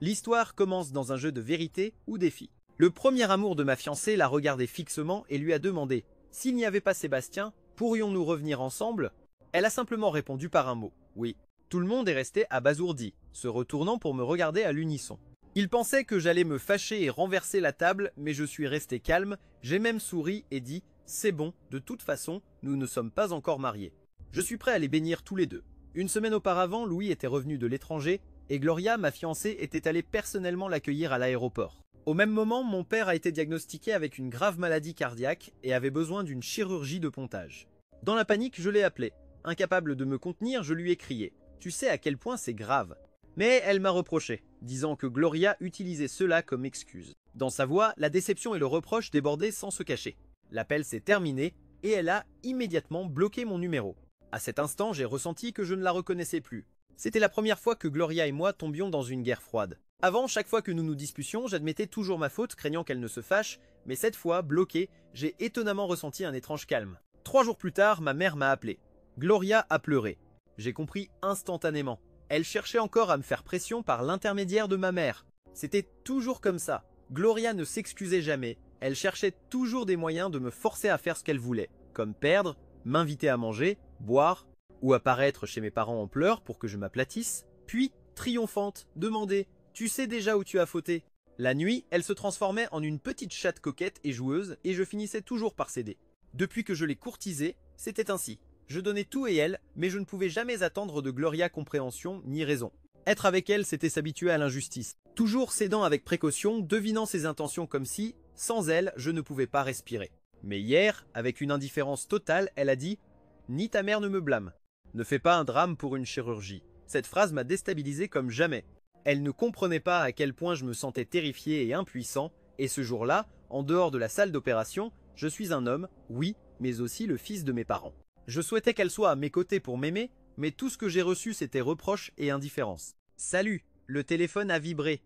L'histoire commence dans un jeu de vérité ou défi. Le premier amour de ma fiancée l'a regardé fixement et lui a demandé « S'il n'y avait pas Sébastien, pourrions-nous revenir ensemble ?» Elle a simplement répondu par un mot « Oui ». Tout le monde est resté abasourdi, se retournant pour me regarder à l'unisson. Ils pensaient que j'allais me fâcher et renverser la table, mais je suis resté calme, j'ai même souri et dit « C'est bon, de toute façon, nous ne sommes pas encore mariés. » Je suis prêt à les bénir tous les deux. Une semaine auparavant, Louis était revenu de l'étranger et Gloria, ma fiancée, était allée personnellement l'accueillir à l'aéroport. Au même moment, mon père a été diagnostiqué avec une grave maladie cardiaque et avait besoin d'une chirurgie de pontage. Dans la panique, je l'ai appelée. Incapable de me contenir, je lui ai crié « Tu sais à quel point c'est grave ?» Mais elle m'a reproché, disant que Gloria utilisait cela comme excuse. Dans sa voix, la déception et le reproche débordaient sans se cacher. L'appel s'est terminé et elle a immédiatement bloqué mon numéro. À cet instant, j'ai ressenti que je ne la reconnaissais plus. C'était la première fois que Gloria et moi tombions dans une guerre froide. Avant, chaque fois que nous nous disputions, j'admettais toujours ma faute, craignant qu'elle ne se fâche, mais cette fois, bloqué, j'ai étonnamment ressenti un étrange calme. 3 jours plus tard, ma mère m'a appelé. Gloria a pleuré. J'ai compris instantanément. Elle cherchait encore à me faire pression par l'intermédiaire de ma mère. C'était toujours comme ça. Gloria ne s'excusait jamais. Elle cherchait toujours des moyens de me forcer à faire ce qu'elle voulait, comme perdre, m'inviter à manger, boire, ou apparaître chez mes parents en pleurs pour que je m'aplatisse, puis, triomphante, demander « Tu sais déjà où tu as fauté ?» La nuit, elle se transformait en une petite chatte coquette et joueuse, et je finissais toujours par céder. Depuis que je l'ai courtisée, c'était ainsi. Je donnais tout et elle, mais je ne pouvais jamais attendre de Gloria compréhension ni raison. Être avec elle, c'était s'habituer à l'injustice. Toujours cédant avec précaution, devinant ses intentions comme si, sans elle, je ne pouvais pas respirer. Mais hier, avec une indifférence totale, elle a dit « Ni ta mère ne me blâme. Ne fais pas un drame pour une chirurgie. » Cette phrase m'a déstabilisé comme jamais. Elle ne comprenait pas à quel point je me sentais terrifié et impuissant, et ce jour-là, en dehors de la salle d'opération, je suis un homme, oui, mais aussi le fils de mes parents. Je souhaitais qu'elle soit à mes côtés pour m'aimer, mais tout ce que j'ai reçu c'était reproche et indifférence. Salut, le téléphone a vibré.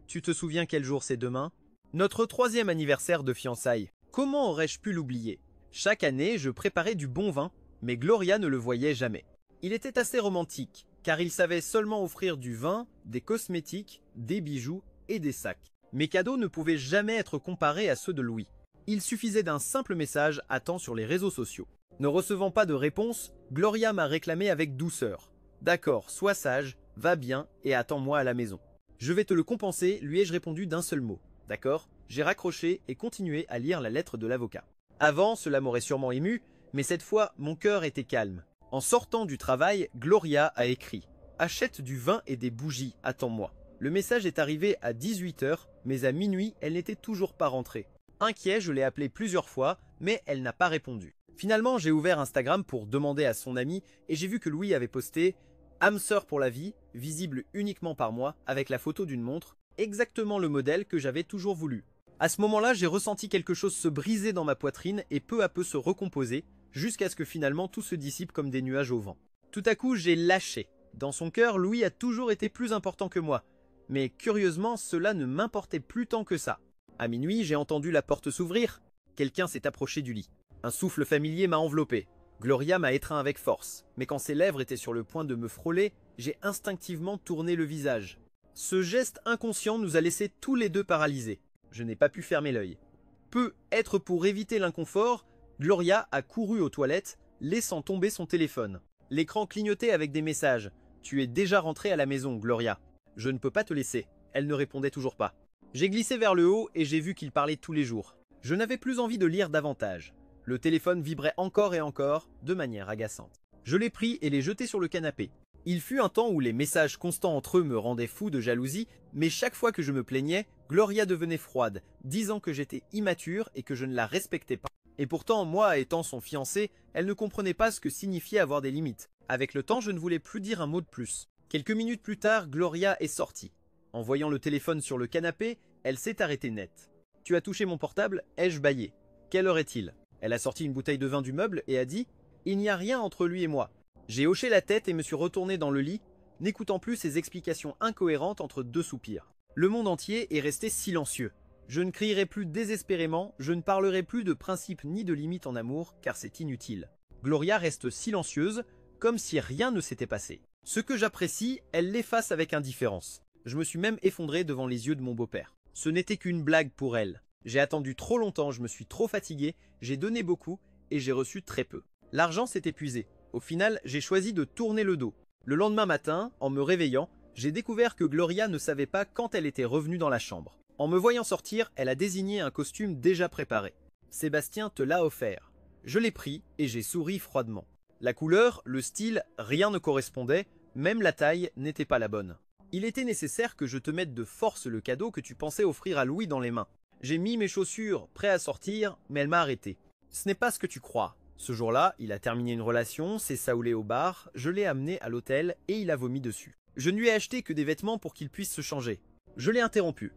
Tu te souviens quel jour c'est demain? Notre 3e anniversaire de fiançailles. Comment aurais-je pu l'oublier? Chaque année, je préparais du bon vin, mais Gloria ne le voyait jamais. Il était assez romantique, car il savait seulement offrir du vin, des cosmétiques, des bijoux et des sacs. Mes cadeaux ne pouvaient jamais être comparés à ceux de Louis. Il suffisait d'un simple message attend sur les réseaux sociaux. Ne recevant pas de réponse, Gloria m'a réclamé avec douceur. D'accord, sois sage, va bien et attends-moi à la maison. Je vais te le compenser, lui ai-je répondu d'un seul mot. D'accord? J'ai raccroché et continué à lire la lettre de l'avocat. Avant, cela m'aurait sûrement ému, mais cette fois, mon cœur était calme. En sortant du travail, Gloria a écrit « Achète du vin et des bougies, attends-moi ». Le message est arrivé à 18 h, mais à minuit, elle n'était toujours pas rentrée. Inquiet, je l'ai appelée plusieurs fois, mais elle n'a pas répondu. Finalement, j'ai ouvert Instagram pour demander à son ami et j'ai vu que Louis avait posté « Âme sœur pour la vie », visible uniquement par moi, avec la photo d'une montre, exactement le modèle que j'avais toujours voulu. À ce moment-là, j'ai ressenti quelque chose se briser dans ma poitrine et peu à peu se recomposer, jusqu'à ce que finalement tout se dissipe comme des nuages au vent. Tout à coup, j'ai lâché. Dans son cœur, Louis a toujours été plus important que moi. Mais curieusement, cela ne m'importait plus tant que ça. À minuit, j'ai entendu la porte s'ouvrir. Quelqu'un s'est approché du lit. Un souffle familier m'a enveloppé. Gloria m'a étreint avec force, mais quand ses lèvres étaient sur le point de me frôler, j'ai instinctivement tourné le visage. Ce geste inconscient nous a laissés tous les deux paralysés. Je n'ai pas pu fermer l'œil. Peut-être pour éviter l'inconfort, Gloria a couru aux toilettes, laissant tomber son téléphone. L'écran clignotait avec des messages. « Tu es déjà rentrée à la maison, Gloria. Je ne peux pas te laisser. » Elle ne répondait toujours pas. J'ai glissé vers le haut et j'ai vu qu'il parlait tous les jours. Je n'avais plus envie de lire davantage. Le téléphone vibrait encore et encore, de manière agaçante. Je l'ai pris et l'ai jeté sur le canapé. Il fut un temps où les messages constants entre eux me rendaient fou de jalousie, mais chaque fois que je me plaignais, Gloria devenait froide, disant que j'étais immature et que je ne la respectais pas. Et pourtant, moi étant son fiancé, elle ne comprenait pas ce que signifiait avoir des limites. Avec le temps, je ne voulais plus dire un mot de plus. Quelques minutes plus tard, Gloria est sortie. En voyant le téléphone sur le canapé, elle s'est arrêtée net. « Tu as touché mon portable ?» ai-je bâillé. « Quelle heure est-il » Elle a sorti une bouteille de vin du meuble et a dit « Il n'y a rien entre lui et moi ». J'ai hoché la tête et me suis retourné dans le lit, n'écoutant plus ses explications incohérentes entre deux soupirs. Le monde entier est resté silencieux. Je ne crierai plus désespérément, je ne parlerai plus de principes ni de limites en amour, car c'est inutile. Gloria reste silencieuse, comme si rien ne s'était passé. Ce que j'apprécie, elle l'efface avec indifférence. Je me suis même effondré devant les yeux de mon beau-père. Ce n'était qu'une blague pour elle. J'ai attendu trop longtemps, je me suis trop fatigué, j'ai donné beaucoup et j'ai reçu très peu. L'argent s'est épuisé. Au final, j'ai choisi de tourner le dos. Le lendemain matin, en me réveillant, j'ai découvert que Gloria ne savait pas quand elle était revenue dans la chambre. En me voyant sortir, elle a désigné un costume déjà préparé. « Sébastien te l'a offert. » Je l'ai pris et j'ai souri froidement. La couleur, le style, rien ne correspondait, même la taille n'était pas la bonne. Il était nécessaire que je te mette de force le cadeau que tu pensais offrir à Louis dans les mains. J'ai mis mes chaussures, prêt à sortir, mais elle m'a arrêté. Ce n'est pas ce que tu crois. Ce jour-là, il a terminé une relation, s'est saoulé au bar, je l'ai amené à l'hôtel et il a vomi dessus. Je ne lui ai acheté que des vêtements pour qu'il puisse se changer. Je l'ai interrompu.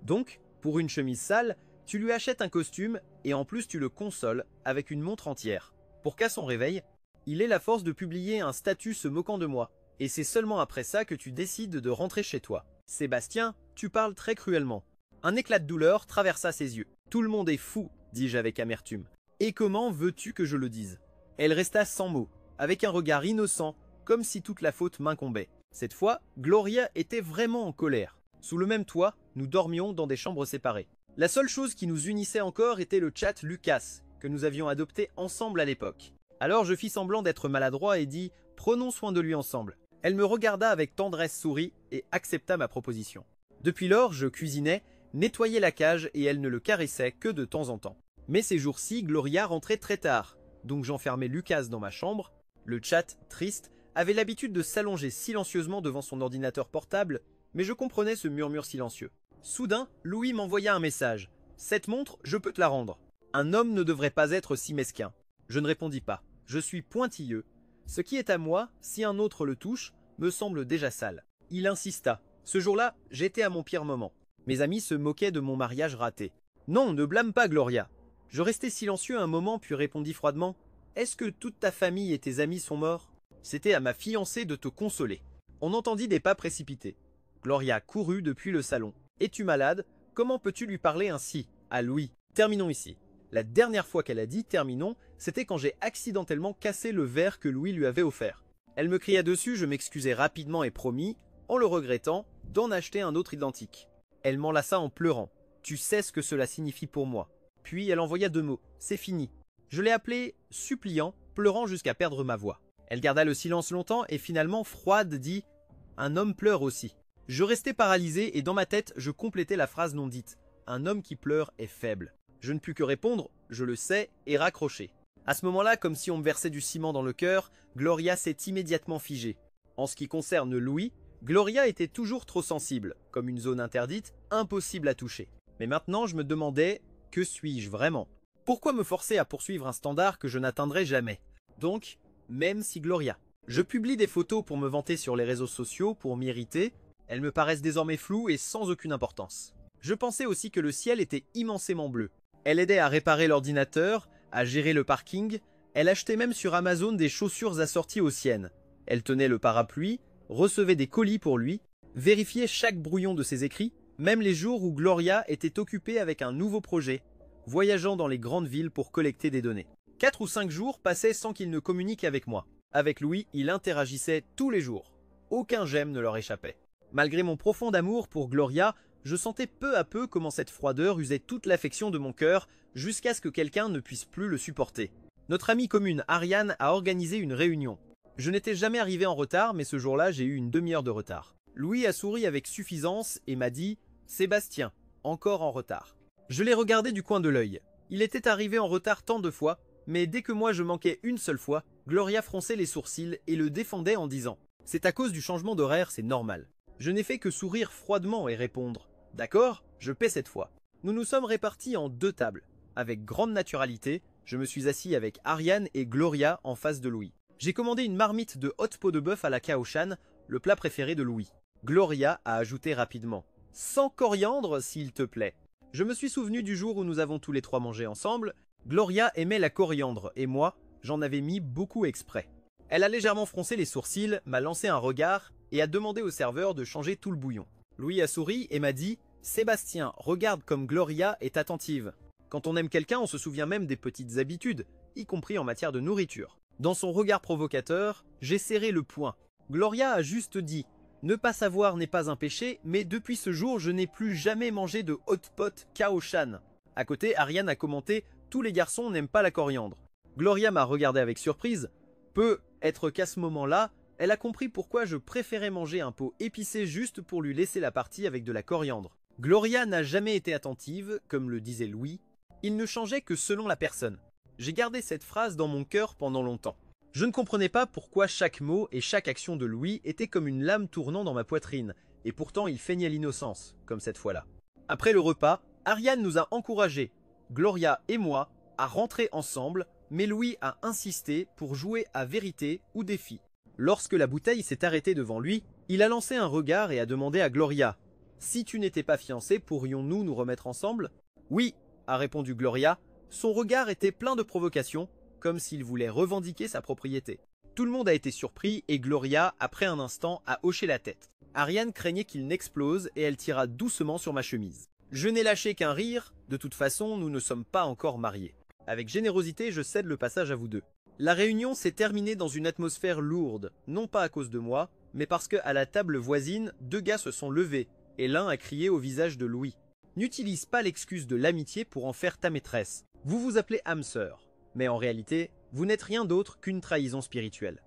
Donc, pour une chemise sale, tu lui achètes un costume et en plus tu le consoles avec une montre entière. Pour qu'à son réveil, il ait la force de publier un statut se moquant de moi. Et c'est seulement après ça que tu décides de rentrer chez toi. Sébastien, tu parles très cruellement. Un éclat de douleur traversa ses yeux. Tout le monde est fou, dis-je avec amertume. Et comment veux-tu que je le dise? Elle resta sans mots, avec un regard innocent, comme si toute la faute m'incombait. Cette fois, Gloria était vraiment en colère. Sous le même toit, nous dormions dans des chambres séparées. La seule chose qui nous unissait encore était le chat Lucas, que nous avions adopté ensemble à l'époque. Alors je fis semblant d'être maladroit et dis « Prenons soin de lui ensemble ». Elle me regarda avec tendresse, sourit et accepta ma proposition. Depuis lors, je cuisinais, nettoyais la cage et elle ne le caressait que de temps en temps. Mais ces jours-ci, Gloria rentrait très tard, donc j'enfermais Lucas dans ma chambre. Le chat, triste, avait l'habitude de s'allonger silencieusement devant son ordinateur portable, mais je comprenais ce murmure silencieux. Soudain, Louis m'envoya un message. « Cette montre, je peux te la rendre. Un homme ne devrait pas être si mesquin. » Je ne répondis pas. Je suis pointilleux. Ce qui est à moi, si un autre le touche, me semble déjà sale. Il insista. Ce jour-là, j'étais à mon pire moment. Mes amis se moquaient de mon mariage raté. « Non, ne blâme pas Gloria. » Je restai silencieux un moment puis répondis froidement « Est-ce que toute ta famille et tes amis sont morts ?» C'était à ma fiancée de te consoler. On entendit des pas précipités. Gloria courut depuis le salon. « Es-tu malade? Comment peux-tu lui parler ainsi ?» À Louis. Terminons ici. La dernière fois qu'elle a dit « terminons », c'était quand j'ai accidentellement cassé le verre que Louis lui avait offert. Elle me cria dessus, je m'excusai rapidement et promis, en le regrettant, d'en acheter un autre identique. Elle m'enlaça en pleurant. « Tu sais ce que cela signifie pour moi. » Puis elle envoya 2 mots. « C'est fini. » Je l'ai appelée suppliant, pleurant jusqu'à perdre ma voix. Elle garda le silence longtemps et finalement, froide, dit « Un homme pleure aussi. » Je restai paralysé et dans ma tête, je complétais la phrase non dite. « Un homme qui pleure est faible. » Je ne pus que répondre « Je le sais » et raccrocher. À ce moment-là, comme si on me versait du ciment dans le cœur, Gloria s'est immédiatement figée. En ce qui concerne Louis, Gloria était toujours trop sensible, comme une zone interdite, impossible à toucher. Mais maintenant, je me demandais « Que suis-je vraiment ?» Pourquoi me forcer à poursuivre un standard que je n'atteindrai jamais? Donc, même si Gloria. Je publie des photos pour me vanter sur les réseaux sociaux, pour m'irriter. Elles me paraissent désormais floues et sans aucune importance. Je pensais aussi que le ciel était immensément bleu. Elle aidait à réparer l'ordinateur, à gérer le parking. Elle achetait même sur Amazon des chaussures assorties aux siennes. Elle tenait le parapluie, recevait des colis pour lui, vérifiait chaque brouillon de ses écrits, même les jours où Gloria était occupée avec un nouveau projet, voyageant dans les grandes villes pour collecter des données. 4 ou 5 jours passaient sans qu'il ne communique avec moi. Avec Louis, il interagissait tous les jours. Aucun j'aime ne leur échappait. Malgré mon profond amour pour Gloria, je sentais peu à peu comment cette froideur usait toute l'affection de mon cœur jusqu'à ce que quelqu'un ne puisse plus le supporter. Notre amie commune Ariane a organisé une réunion. Je n'étais jamais arrivé en retard, mais ce jour-là, j'ai eu une demi-heure de retard. Louis a souri avec suffisance et m'a dit « Sébastien, encore en retard ». Je l'ai regardé du coin de l'œil. Il était arrivé en retard tant de fois, mais dès que moi je manquais une seule fois, Gloria fronçait les sourcils et le défendait en disant « C'est à cause du changement d'horaire, c'est normal ». Je n'ai fait que sourire froidement et répondre « D'accord, je paie cette fois ». Nous nous sommes répartis en 2 tables. Avec grande naturalité, je me suis assis avec Ariane et Gloria en face de Louis. J'ai commandé une marmite de haute peau de bœuf à la Kaoshan, le plat préféré de Louis. Gloria a ajouté rapidement « Sans coriandre, s'il te plaît ». Je me suis souvenu du jour où nous avons tous les 3 mangé ensemble. Gloria aimait la coriandre et moi, j'en avais mis beaucoup exprès. Elle a légèrement froncé les sourcils, m'a lancé un regard et a demandé au serveur de changer tout le bouillon. Louis a souri et m'a dit « Sébastien, regarde comme Gloria est attentive. Quand on aime quelqu'un, on se souvient même des petites habitudes, y compris en matière de nourriture. » Dans son regard provocateur, j'ai serré le poing. Gloria a juste dit Ne pas savoir n'est pas un péché, mais depuis ce jour, je n'ai plus jamais mangé de hot pot Kao-chan. À côté, Ariane a commenté « Tous les garçons n'aiment pas la coriandre ». Gloria m'a regardé avec surprise. Peut être qu'à ce moment-là, elle a compris pourquoi je préférais manger un pot épicé juste pour lui laisser la partie avec de la coriandre. Gloria n'a jamais été attentive, comme le disait Louis. Il ne changeait que selon la personne. J'ai gardé cette phrase dans mon cœur pendant longtemps. Je ne comprenais pas pourquoi chaque mot et chaque action de Louis était comme une lame tournant dans ma poitrine, et pourtant il feignait l'innocence, comme cette fois-là. Après le repas, Ariane nous a encouragés, Gloria et moi, à rentrer ensemble, mais Louis a insisté pour jouer à vérité ou défi. Lorsque la bouteille s'est arrêtée devant lui, il a lancé un regard et a demandé à Gloria « Si tu n'étais pas fiancée, pourrions-nous nous remettre ensemble ?» « Oui », a répondu Gloria. Son regard était plein de provocation, comme s'il voulait revendiquer sa propriété. Tout le monde a été surpris et Gloria, après un instant, a hoché la tête. Ariane craignait qu'il n'explose et elle tira doucement sur ma chemise. Je n'ai lâché qu'un rire, de toute façon nous ne sommes pas encore mariés. Avec générosité, je cède le passage à vous deux. La réunion s'est terminée dans une atmosphère lourde, non pas à cause de moi, mais parce qu'à la table voisine, deux gars se sont levés, et l'un a crié au visage de Louis. N'utilise pas l'excuse de l'amitié pour en faire ta maîtresse. Vous vous appelez âme sœur, mais en réalité, vous n'êtes rien d'autre qu'une trahison spirituelle.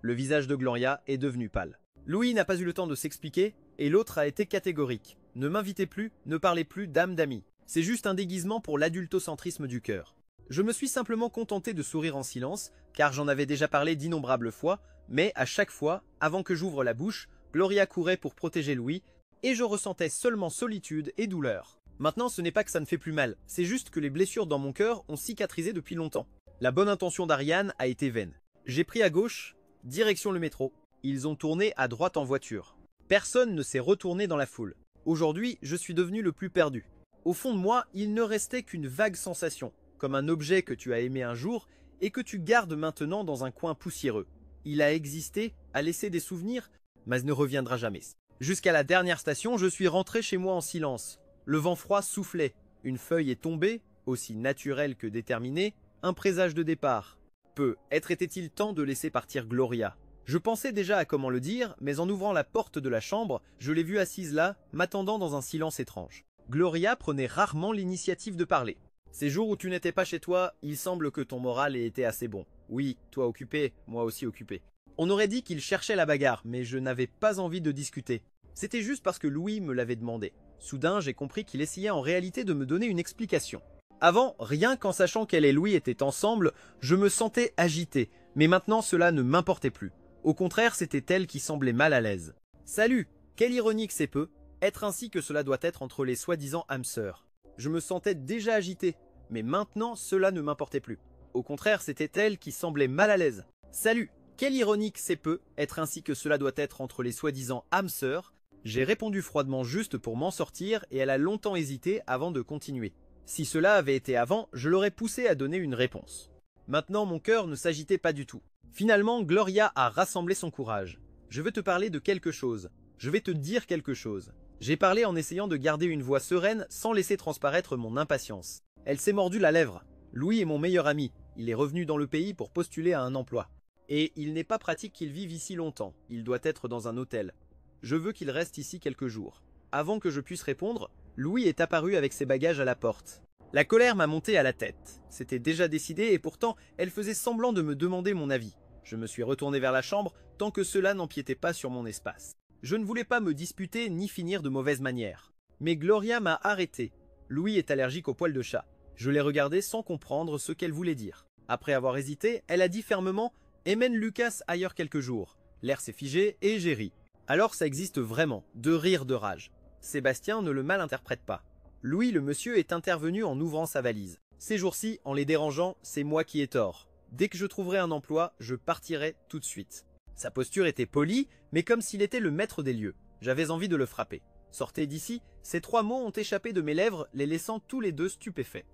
Le visage de Gloria est devenu pâle. Louis n'a pas eu le temps de s'expliquer, et l'autre a été catégorique. Ne m'invitez plus, ne parlez plus d'âme d'amis. C'est juste un déguisement pour l'adultocentrisme du cœur. Je me suis simplement contenté de sourire en silence, car j'en avais déjà parlé d'innombrables fois, mais à chaque fois, avant que j'ouvre la bouche, Gloria courait pour protéger Louis, et je ressentais seulement solitude et douleur. Maintenant, ce n'est pas que ça ne fait plus mal, c'est juste que les blessures dans mon cœur ont cicatrisé depuis longtemps. La bonne intention d'Ariane a été vaine. J'ai pris à gauche, direction le métro. Ils ont tourné à droite en voiture. Personne ne s'est retourné dans la foule. Aujourd'hui, je suis devenu le plus perdu. Au fond de moi, il ne restait qu'une vague sensation, comme un objet que tu as aimé un jour et que tu gardes maintenant dans un coin poussiéreux. Il a existé, a laissé des souvenirs, mais ne reviendra jamais. Jusqu'à la dernière station, je suis rentré chez moi en silence. Le vent froid soufflait, une feuille est tombée, aussi naturelle que déterminée, un présage de départ. Peut-être était-il temps de laisser partir Gloria. Je pensais déjà à comment le dire, mais en ouvrant la porte de la chambre, je l'ai vue assise là, m'attendant dans un silence étrange. Gloria prenait rarement l'initiative de parler. Ces jours où tu n'étais pas chez toi, il semble que ton moral ait été assez bon. Oui, toi occupé, moi aussi occupé. On aurait dit qu'il cherchait la bagarre, mais je n'avais pas envie de discuter. C'était juste parce que Louis me l'avait demandé. Soudain, j'ai compris qu'il essayait en réalité de me donner une explication. Avant, rien qu'en sachant qu'elle et Louis étaient ensemble, je me sentais agité, mais maintenant cela ne m'importait plus. Au contraire, c'était elle qui semblait mal à l'aise. Salut, quelle ironie que c'est peu, être ainsi que cela doit être entre les soi-disant âmes sœurs. Je me sentais déjà agité, mais maintenant cela ne m'importait plus. Au contraire, c'était elle qui semblait mal à l'aise. Salut, quelle ironie que c'est peu, être ainsi que cela doit être entre les soi-disant âmes sœurs. J'ai répondu froidement juste pour m'en sortir et elle a longtemps hésité avant de continuer. Si cela avait été avant, je l'aurais poussé à donner une réponse. Maintenant, mon cœur ne s'agitait pas du tout. Finalement, Gloria a rassemblé son courage. Je veux te parler de quelque chose. Je vais te dire quelque chose. J'ai parlé en essayant de garder une voix sereine sans laisser transparaître mon impatience. Elle s'est mordu la lèvre. Louis est mon meilleur ami. Il est revenu dans le pays pour postuler à un emploi. Et il n'est pas pratique qu'il vive ici longtemps. Il doit être dans un hôtel. Je veux qu'il reste ici quelques jours. Avant que je puisse répondre, Louis est apparu avec ses bagages à la porte. La colère m'a monté à la tête. C'était déjà décidé et pourtant, elle faisait semblant de me demander mon avis. Je me suis retourné vers la chambre tant que cela n'empiétait pas sur mon espace. Je ne voulais pas me disputer ni finir de mauvaise manière. Mais Gloria m'a arrêté. Louis est allergique aux poils de chat. Je l'ai regardé sans comprendre ce qu'elle voulait dire. Après avoir hésité, elle a dit fermement « Emmène Lucas ailleurs quelques jours ». L'air s'est figé et j'ai ri. Alors ça existe vraiment, de rire de rage. Sébastien ne le malinterprète pas. Louis le monsieur est intervenu en ouvrant sa valise. Ces jours-ci, en les dérangeant, c'est moi qui ai tort. Dès que je trouverai un emploi, je partirai tout de suite. Sa posture était polie, mais comme s'il était le maître des lieux. J'avais envie de le frapper. Sortez d'ici, ces trois mots ont échappé de mes lèvres, les laissant tous les deux stupéfaits.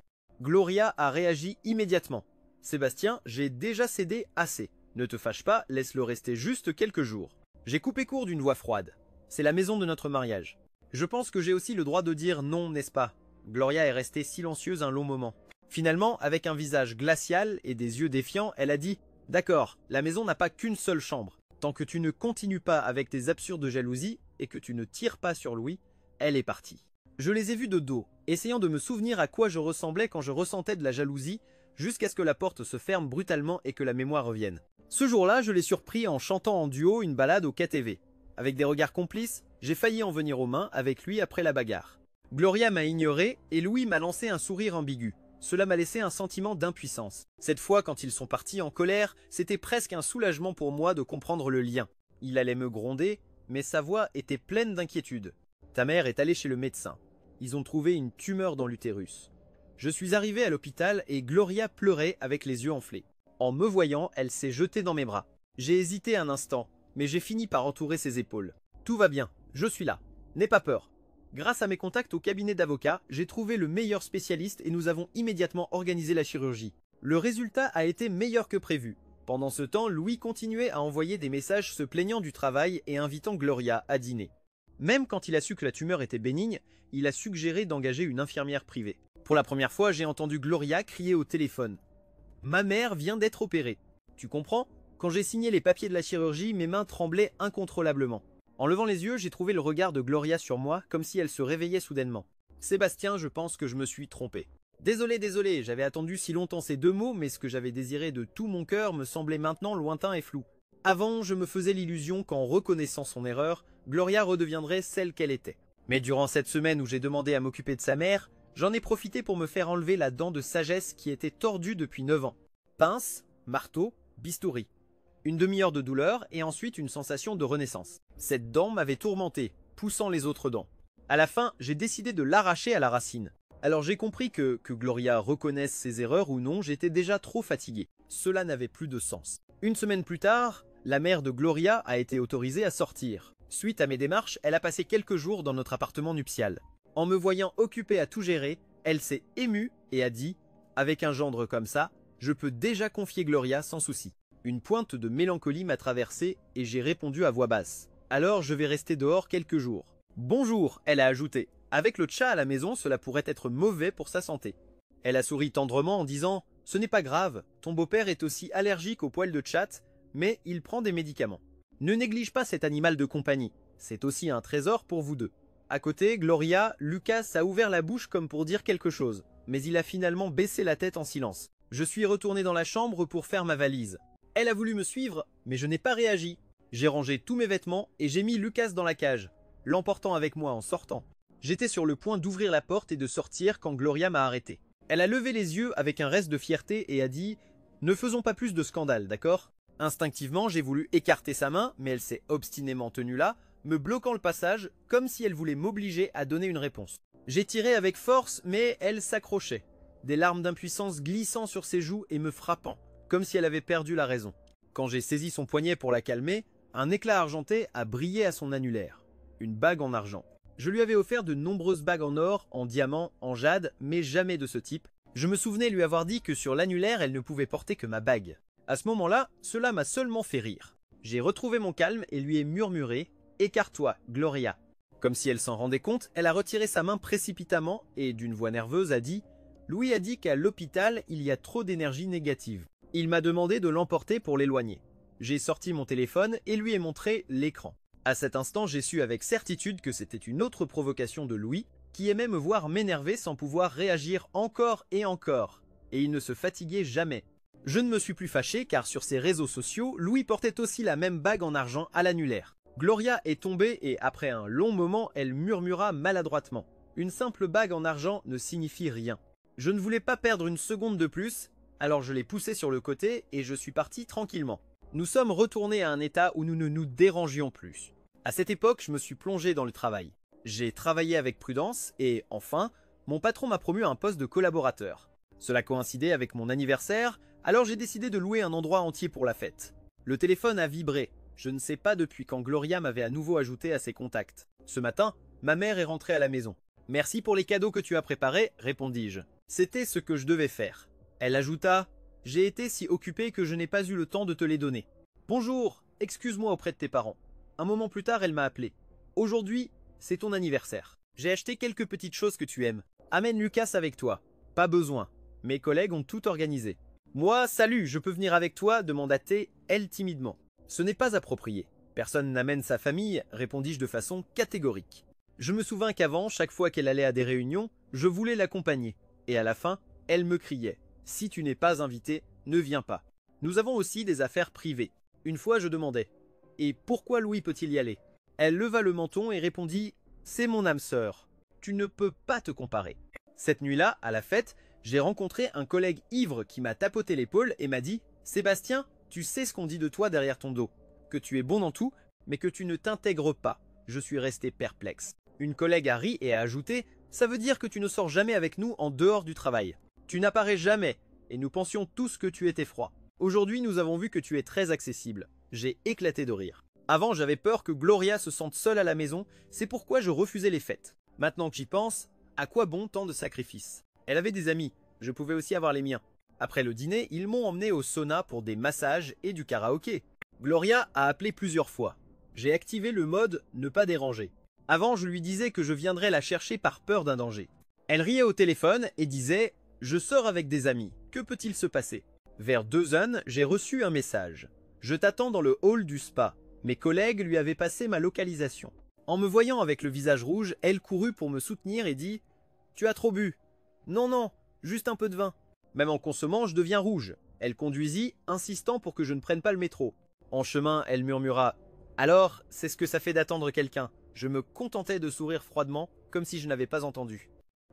Gloria a réagi immédiatement. Sébastien, j'ai déjà cédé assez. Ne te fâche pas, laisse-le rester juste quelques jours. J'ai coupé court d'une voix froide. C'est la maison de notre mariage. Je pense que j'ai aussi le droit de dire non, n'est-ce pas? Gloria est restée silencieuse un long moment. Finalement, avec un visage glacial et des yeux défiants, elle a dit « D'accord, la maison n'a pas qu'une seule chambre. Tant que tu ne continues pas avec tes absurdes jalousies et que tu ne tires pas sur Louis, elle est partie. Je les ai vus de dos, essayant de me souvenir à quoi je ressemblais quand je ressentais de la jalousie, jusqu'à ce que la porte se ferme brutalement et que la mémoire revienne. Ce jour-là, je l'ai surpris en chantant en duo une balade au KTV. Avec des regards complices, j'ai failli en venir aux mains avec lui après la bagarre. Gloria m'a ignoré et Louis m'a lancé un sourire ambigu. Cela m'a laissé un sentiment d'impuissance. Cette fois, quand ils sont partis en colère, c'était presque un soulagement pour moi de comprendre le lien. Il allait me gronder, mais sa voix était pleine d'inquiétude. Ta mère est allée chez le médecin. Ils ont trouvé une tumeur dans l'utérus. Je suis arrivé à l'hôpital et Gloria pleurait avec les yeux enflés. En me voyant, elle s'est jetée dans mes bras. J'ai hésité un instant, mais j'ai fini par entourer ses épaules. Tout va bien, je suis là. N'aie pas peur. Grâce à mes contacts au cabinet d'avocats, j'ai trouvé le meilleur spécialiste et nous avons immédiatement organisé la chirurgie. Le résultat a été meilleur que prévu. Pendant ce temps, Louis continuait à envoyer des messages se plaignant du travail et invitant Gloria à dîner. Même quand il a su que la tumeur était bénigne, il a suggéré d'engager une infirmière privée. Pour la première fois, j'ai entendu Gloria crier au téléphone. « Ma mère vient d'être opérée. » Tu comprends? Quand j'ai signé les papiers de la chirurgie, mes mains tremblaient incontrôlablement. En levant les yeux, j'ai trouvé le regard de Gloria sur moi, comme si elle se réveillait soudainement. « Sébastien, je pense que je me suis trompé. »« Désolé, j'avais attendu si longtemps ces deux mots, mais ce que j'avais désiré de tout mon cœur me semblait maintenant lointain et flou. Avant, je me faisais l'illusion qu'en reconnaissant son erreur, Gloria redeviendrait celle qu'elle était. Mais durant cette semaine où j'ai demandé à m'occuper de sa mère, j'en ai profité pour me faire enlever la dent de sagesse qui était tordue depuis 9 ans. Pince, marteau, bistouri. Une demi-heure de douleur et ensuite une sensation de renaissance. Cette dent m'avait tourmenté, poussant les autres dents. À la fin, j'ai décidé de l'arracher à la racine. Alors j'ai compris que Gloria reconnaisse ses erreurs ou non, j'étais déjà trop fatigué. Cela n'avait plus de sens. Une semaine plus tard, la mère de Gloria a été autorisée à sortir. Suite à mes démarches, elle a passé quelques jours dans notre appartement nuptial. En me voyant occupé à tout gérer, elle s'est émue et a dit « Avec un gendre comme ça, je peux déjà confier Gloria sans souci. » Une pointe de mélancolie m'a traversé et j'ai répondu à voix basse. « Alors je vais rester dehors quelques jours. »« Bonjour », elle a ajouté. « Avec le chat à la maison, cela pourrait être mauvais pour sa santé. » Elle a souri tendrement en disant « Ce n'est pas grave, ton beau-père est aussi allergique aux poils de chat, mais il prend des médicaments. Ne néglige pas cet animal de compagnie, c'est aussi un trésor pour vous deux. » À côté, Gloria, Lucas a ouvert la bouche comme pour dire quelque chose, mais il a finalement baissé la tête en silence. Je suis retourné dans la chambre pour faire ma valise. Elle a voulu me suivre, mais je n'ai pas réagi. J'ai rangé tous mes vêtements et j'ai mis Lucas dans la cage, l'emportant avec moi en sortant. J'étais sur le point d'ouvrir la porte et de sortir quand Gloria m'a arrêté. Elle a levé les yeux avec un reste de fierté et a dit « Ne faisons pas plus de scandale, d'accord ?» Instinctivement, j'ai voulu écarter sa main, mais elle s'est obstinément tenue là, me bloquant le passage, comme si elle voulait m'obliger à donner une réponse. J'ai tiré avec force, mais elle s'accrochait, des larmes d'impuissance glissant sur ses joues et me frappant, comme si elle avait perdu la raison. Quand j'ai saisi son poignet pour la calmer, un éclat argenté a brillé à son annulaire, une bague en argent. Je lui avais offert de nombreuses bagues en or, en diamant, en jade, mais jamais de ce type. Je me souvenais lui avoir dit que sur l'annulaire, elle ne pouvait porter que ma bague. À ce moment-là, cela m'a seulement fait rire. J'ai retrouvé mon calme et lui ai murmuré « Écarte-toi, Gloria ». Comme si elle s'en rendait compte, elle a retiré sa main précipitamment et, d'une voix nerveuse, a dit « Louis a dit qu'à l'hôpital, il y a trop d'énergie négative. Il m'a demandé de l'emporter pour l'éloigner. » J'ai sorti mon téléphone et lui ai montré l'écran. À cet instant, j'ai su avec certitude que c'était une autre provocation de Louis, qui aimait me voir m'énerver sans pouvoir réagir encore et encore. Et il ne se fatiguait jamais. Je ne me suis plus fâché car sur ses réseaux sociaux, Louis portait aussi la même bague en argent à l'annulaire. Gloria est tombée et après un long moment, elle murmura maladroitement. Une simple bague en argent ne signifie rien. Je ne voulais pas perdre une seconde de plus, alors je l'ai poussée sur le côté et je suis parti tranquillement. Nous sommes retournés à un état où nous ne nous dérangions plus. À cette époque, je me suis plongé dans le travail. J'ai travaillé avec prudence et, enfin, mon patron m'a promu à un poste de collaborateur. Cela coïncidait avec mon anniversaire, alors j'ai décidé de louer un endroit entier pour la fête. Le téléphone a vibré. Je ne sais pas depuis quand Gloria m'avait à nouveau ajouté à ses contacts. Ce matin, ma mère est rentrée à la maison. « Merci pour les cadeaux que tu as préparés », répondis-je. C'était ce que je devais faire. Elle ajouta « J'ai été si occupé que je n'ai pas eu le temps de te les donner. Bonjour, excuse-moi auprès de tes parents. » Un moment plus tard, elle m'a appelé. « Aujourd'hui, c'est ton anniversaire. J'ai acheté quelques petites choses que tu aimes. Amène Lucas avec toi. » Pas besoin. Mes collègues ont tout organisé. « Moi, salut, je peux venir avec toi » demanda-t-elle timidement. Ce n'est pas approprié. Personne n'amène sa famille, répondis-je de façon catégorique. Je me souviens qu'avant, chaque fois qu'elle allait à des réunions, je voulais l'accompagner. Et à la fin, elle me criait « Si tu n'es pas invité, ne viens pas ». Nous avons aussi des affaires privées. Une fois, je demandais « Et pourquoi Louis peut-il y aller ?» Elle leva le menton et répondit « C'est mon âme sœur. Tu ne peux pas te comparer. » Cette nuit-là, à la fête, j'ai rencontré un collègue ivre qui m'a tapoté l'épaule et m'a dit « Sébastien, tu sais ce qu'on dit de toi derrière ton dos, que tu es bon dans tout, mais que tu ne t'intègres pas. » Je suis resté perplexe. Une collègue a ri et a ajouté « Ça veut dire que tu ne sors jamais avec nous en dehors du travail. Tu n'apparais jamais, et nous pensions tous que tu étais froid. Aujourd'hui, nous avons vu que tu es très accessible. » J'ai éclaté de rire. Avant, j'avais peur que Gloria se sente seule à la maison, c'est pourquoi je refusais les fêtes. Maintenant que j'y pense, à quoi bon tant de sacrifices? Elle avait des amis, je pouvais aussi avoir les miens. Après le dîner, ils m'ont emmené au sauna pour des massages et du karaoké. Gloria a appelé plusieurs fois. J'ai activé le mode « Ne pas déranger ». Avant, je lui disais que je viendrais la chercher par peur d'un danger. Elle riait au téléphone et disait « Je sors avec des amis, que peut-il se passer ?» Vers 2h, j'ai reçu un message. « Je t'attends dans le hall du spa. » Mes collègues lui avaient passé ma localisation. En me voyant avec le visage rouge, elle courut pour me soutenir et dit « Tu as trop bu. »« Non, non, juste un peu de vin. » Même en consommant, je deviens rouge. Elle conduisit, insistant pour que je ne prenne pas le métro. En chemin, elle murmura « Alors, c'est ce que ça fait d'attendre quelqu'un. » Je me contentais de sourire froidement, comme si je n'avais pas entendu.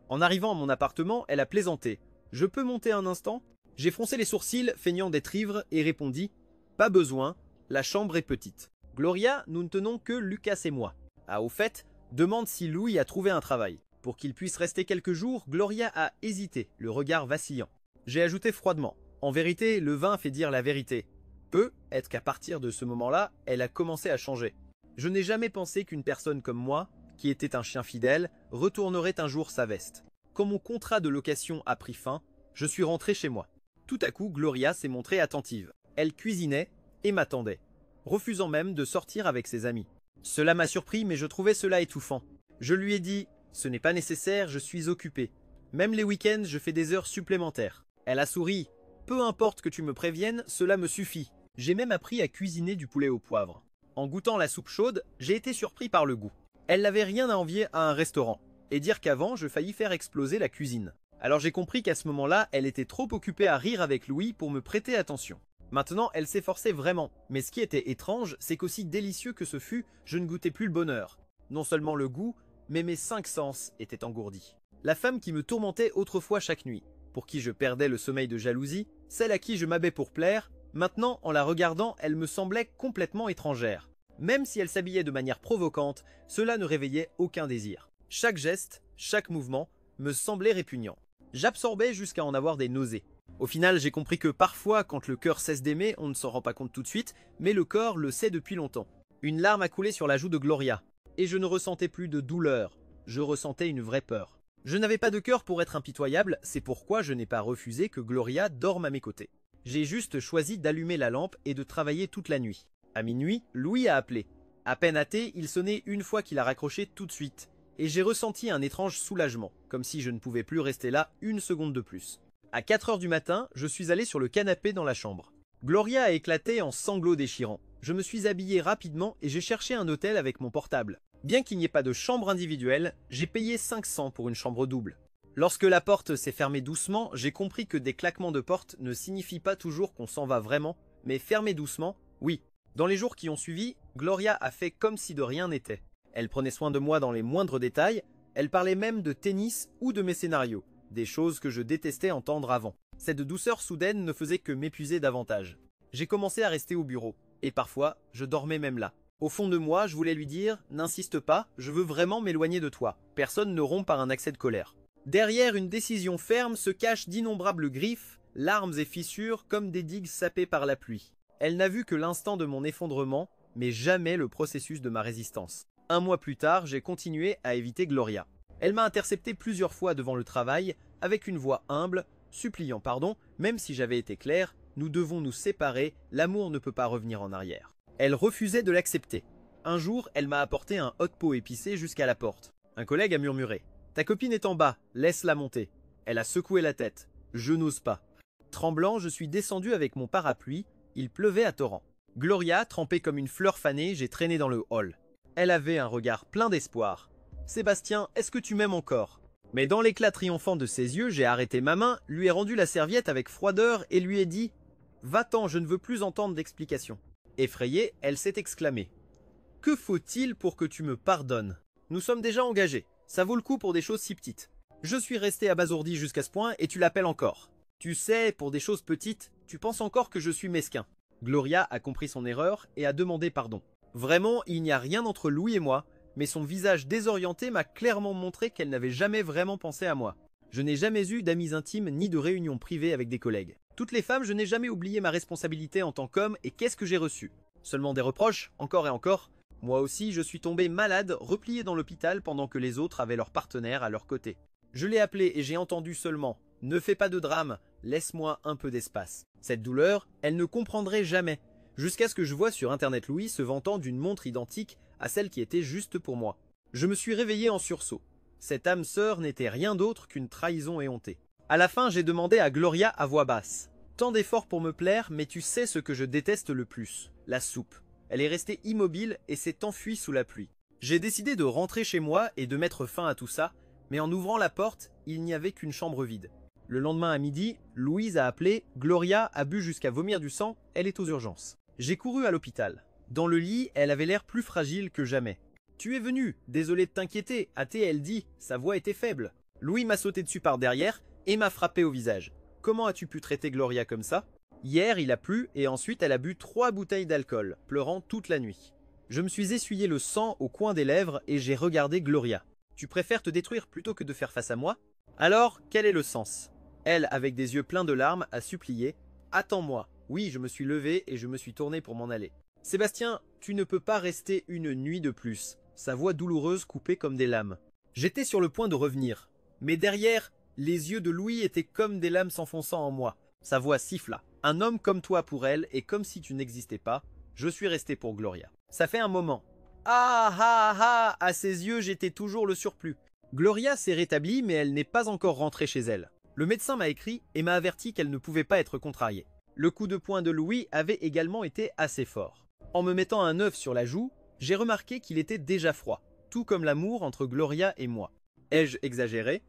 En arrivant à mon appartement, elle a plaisanté. « Je peux monter un instant ?» J'ai froncé les sourcils, feignant d'être ivre, et répondis « Pas besoin, la chambre est petite. » Gloria, nous ne tenons que Lucas et moi. Ah, au fait, demande si Louis a trouvé un travail. Pour qu'il puisse rester quelques jours, Gloria a hésité, le regard vacillant. J'ai ajouté froidement. En vérité, le vin fait dire la vérité. Peut-être qu'à partir de ce moment-là, elle a commencé à changer. Je n'ai jamais pensé qu'une personne comme moi, qui était un chien fidèle, retournerait un jour sa veste. Quand mon contrat de location a pris fin, je suis rentré chez moi. Tout à coup, Gloria s'est montrée attentive. Elle cuisinait et m'attendait, refusant même de sortir avec ses amis. Cela m'a surpris, mais je trouvais cela étouffant. Je lui ai dit « Ce n'est pas nécessaire, je suis occupé. Même les week-ends, je fais des heures supplémentaires. » Elle a souri. « Peu importe que tu me préviennes, cela me suffit. » J'ai même appris à cuisiner du poulet au poivre. En goûtant la soupe chaude, j'ai été surpris par le goût. Elle n'avait rien à envier à un restaurant. Et dire qu'avant, je faillis faire exploser la cuisine. Alors j'ai compris qu'à ce moment-là, elle était trop occupée à rire avec Louis pour me prêter attention. Maintenant, elle s'efforçait vraiment. Mais ce qui était étrange, c'est qu'aussi délicieux que ce fut, je ne goûtais plus le bonheur. Non seulement le goût, mais mes 5 sens étaient engourdis. La femme qui me tourmentait autrefois chaque nuit, pour qui je perdais le sommeil de jalousie, celle à qui je m'habais pour plaire, maintenant, en la regardant, elle me semblait complètement étrangère. Même si elle s'habillait de manière provocante, cela ne réveillait aucun désir. Chaque geste, chaque mouvement, me semblait répugnant. J'absorbais jusqu'à en avoir des nausées. Au final, j'ai compris que parfois, quand le cœur cesse d'aimer, on ne s'en rend pas compte tout de suite, mais le corps le sait depuis longtemps. Une larme a coulé sur la joue de Gloria, et je ne ressentais plus de douleur, je ressentais une vraie peur. Je n'avais pas de cœur pour être impitoyable, c'est pourquoi je n'ai pas refusé que Gloria dorme à mes côtés. J'ai juste choisi d'allumer la lampe et de travailler toute la nuit. À minuit, Louis a appelé. À peine hâté, il sonnait une fois qu'il a raccroché tout de suite, et j'ai ressenti un étrange soulagement, comme si je ne pouvais plus rester là une seconde de plus. À 4h du matin, je suis allé sur le canapé dans la chambre. Gloria a éclaté en sanglots déchirants. Je me suis habillé rapidement et j'ai cherché un hôtel avec mon portable. Bien qu'il n'y ait pas de chambre individuelle, j'ai payé 500 pour une chambre double. Lorsque la porte s'est fermée doucement, j'ai compris que des claquements de porte ne signifient pas toujours qu'on s'en va vraiment, mais fermer doucement, oui. Dans les jours qui ont suivi, Gloria a fait comme si de rien n'était. Elle prenait soin de moi dans les moindres détails, elle parlait même de tennis ou de mes scénarios. Des choses que je détestais entendre avant. Cette douceur soudaine ne faisait que m'épuiser davantage. J'ai commencé à rester au bureau, et parfois, je dormais même là. Au fond de moi, je voulais lui dire « N'insiste pas, je veux vraiment m'éloigner de toi. Personne ne rompt par un accès de colère. » Derrière une décision ferme se cachent d'innombrables griffes, larmes et fissures comme des digues sapées par la pluie. Elle n'a vu que l'instant de mon effondrement, mais jamais le processus de ma résistance. Un mois plus tard, j'ai continué à éviter Gloria. Elle m'a intercepté plusieurs fois devant le travail, avec une voix humble, suppliant pardon, même si j'avais été clair, nous devons nous séparer, l'amour ne peut pas revenir en arrière. Elle refusait de l'accepter. Un jour, elle m'a apporté un hot pot épicé jusqu'à la porte. Un collègue a murmuré « Ta copine est en bas, laisse-la monter ». Elle a secoué la tête. Je n'ose pas. Tremblant, je suis descendu avec mon parapluie, il pleuvait à torrents. Gloria, trempée comme une fleur fanée, j'ai traîné dans le hall. Elle avait un regard plein d'espoir. « Sébastien, est-ce que tu m'aimes encore ?» Mais dans l'éclat triomphant de ses yeux, j'ai arrêté ma main, lui ai rendu la serviette avec froideur et lui ai dit « Va-t'en, je ne veux plus entendre d'explications. » Effrayée, elle s'est exclamée « Que faut-il pour que tu me pardonnes? Nous sommes déjà engagés, ça vaut le coup pour des choses si petites. Je suis resté abasourdi jusqu'à ce point et tu l'appelles encore. Tu sais, pour des choses petites, tu penses encore que je suis mesquin. » Gloria a compris son erreur et a demandé pardon. Vraiment, il n'y a rien entre Louis et moi, mais son visage désorienté m'a clairement montré qu'elle n'avait jamais vraiment pensé à moi. Je n'ai jamais eu d'amis intimes ni de réunions privées avec des collègues. Toutes les femmes, je n'ai jamais oublié ma responsabilité en tant qu'homme et qu'est-ce que j'ai reçu? Seulement des reproches, encore et encore. Moi aussi, je suis tombé malade, replié dans l'hôpital pendant que les autres avaient leur partenaire à leur côté. Je l'ai appelé et j'ai entendu seulement « Ne fais pas de drame, laisse-moi un peu d'espace ». Cette douleur, elle ne comprendrait jamais, jusqu'à ce que je vois sur internet Louis se vantant d'une montre identique à celle qui était juste pour moi. Je me suis réveillé en sursaut. Cette âme sœur n'était rien d'autre qu'une trahison éhontée. À la fin, j'ai demandé à Gloria à voix basse. Tant d'efforts pour me plaire, mais tu sais ce que je déteste le plus, la soupe. Elle est restée immobile et s'est enfuie sous la pluie. J'ai décidé de rentrer chez moi et de mettre fin à tout ça, mais en ouvrant la porte, il n'y avait qu'une chambre vide. Le lendemain à midi, Louise a appelé, Gloria a bu jusqu'à vomir du sang, elle est aux urgences. J'ai couru à l'hôpital. Dans le lit, elle avait l'air plus fragile que jamais. « Tu es venu, désolé de t'inquiéter », a-t-elle dit, sa voix était faible. Louis m'a sauté dessus par derrière et m'a frappé au visage. « Comment as-tu pu traiter Gloria comme ça ?» Hier, il a plu et ensuite elle a bu 3 bouteilles d'alcool, pleurant toute la nuit. Je me suis essuyé le sang au coin des lèvres et j'ai regardé Gloria. « Tu préfères te détruire plutôt que de faire face à moi ?» Alors, quel est le sens? Elle, avec des yeux pleins de larmes, a supplié « Attends-moi ». Oui, je me suis levé et je me suis tourné pour m'en aller. « Sébastien, tu ne peux pas rester une nuit de plus. » Sa voix douloureuse coupée comme des lames. J'étais sur le point de revenir. Mais derrière, les yeux de Louis étaient comme des lames s'enfonçant en moi. Sa voix siffla. « Un homme comme toi pour elle et comme si tu n'existais pas. Je suis resté pour Gloria. » Ça fait un moment. Ah ah ah. À ses yeux, j'étais toujours le surplus. Gloria s'est rétablie mais elle n'est pas encore rentrée chez elle. Le médecin m'a écrit et m'a averti qu'elle ne pouvait pas être contrariée. Le coup de poing de Louis avait également été assez fort. En me mettant un œuf sur la joue, j'ai remarqué qu'il était déjà froid, tout comme l'amour entre Gloria et moi. Ai-je exagéré?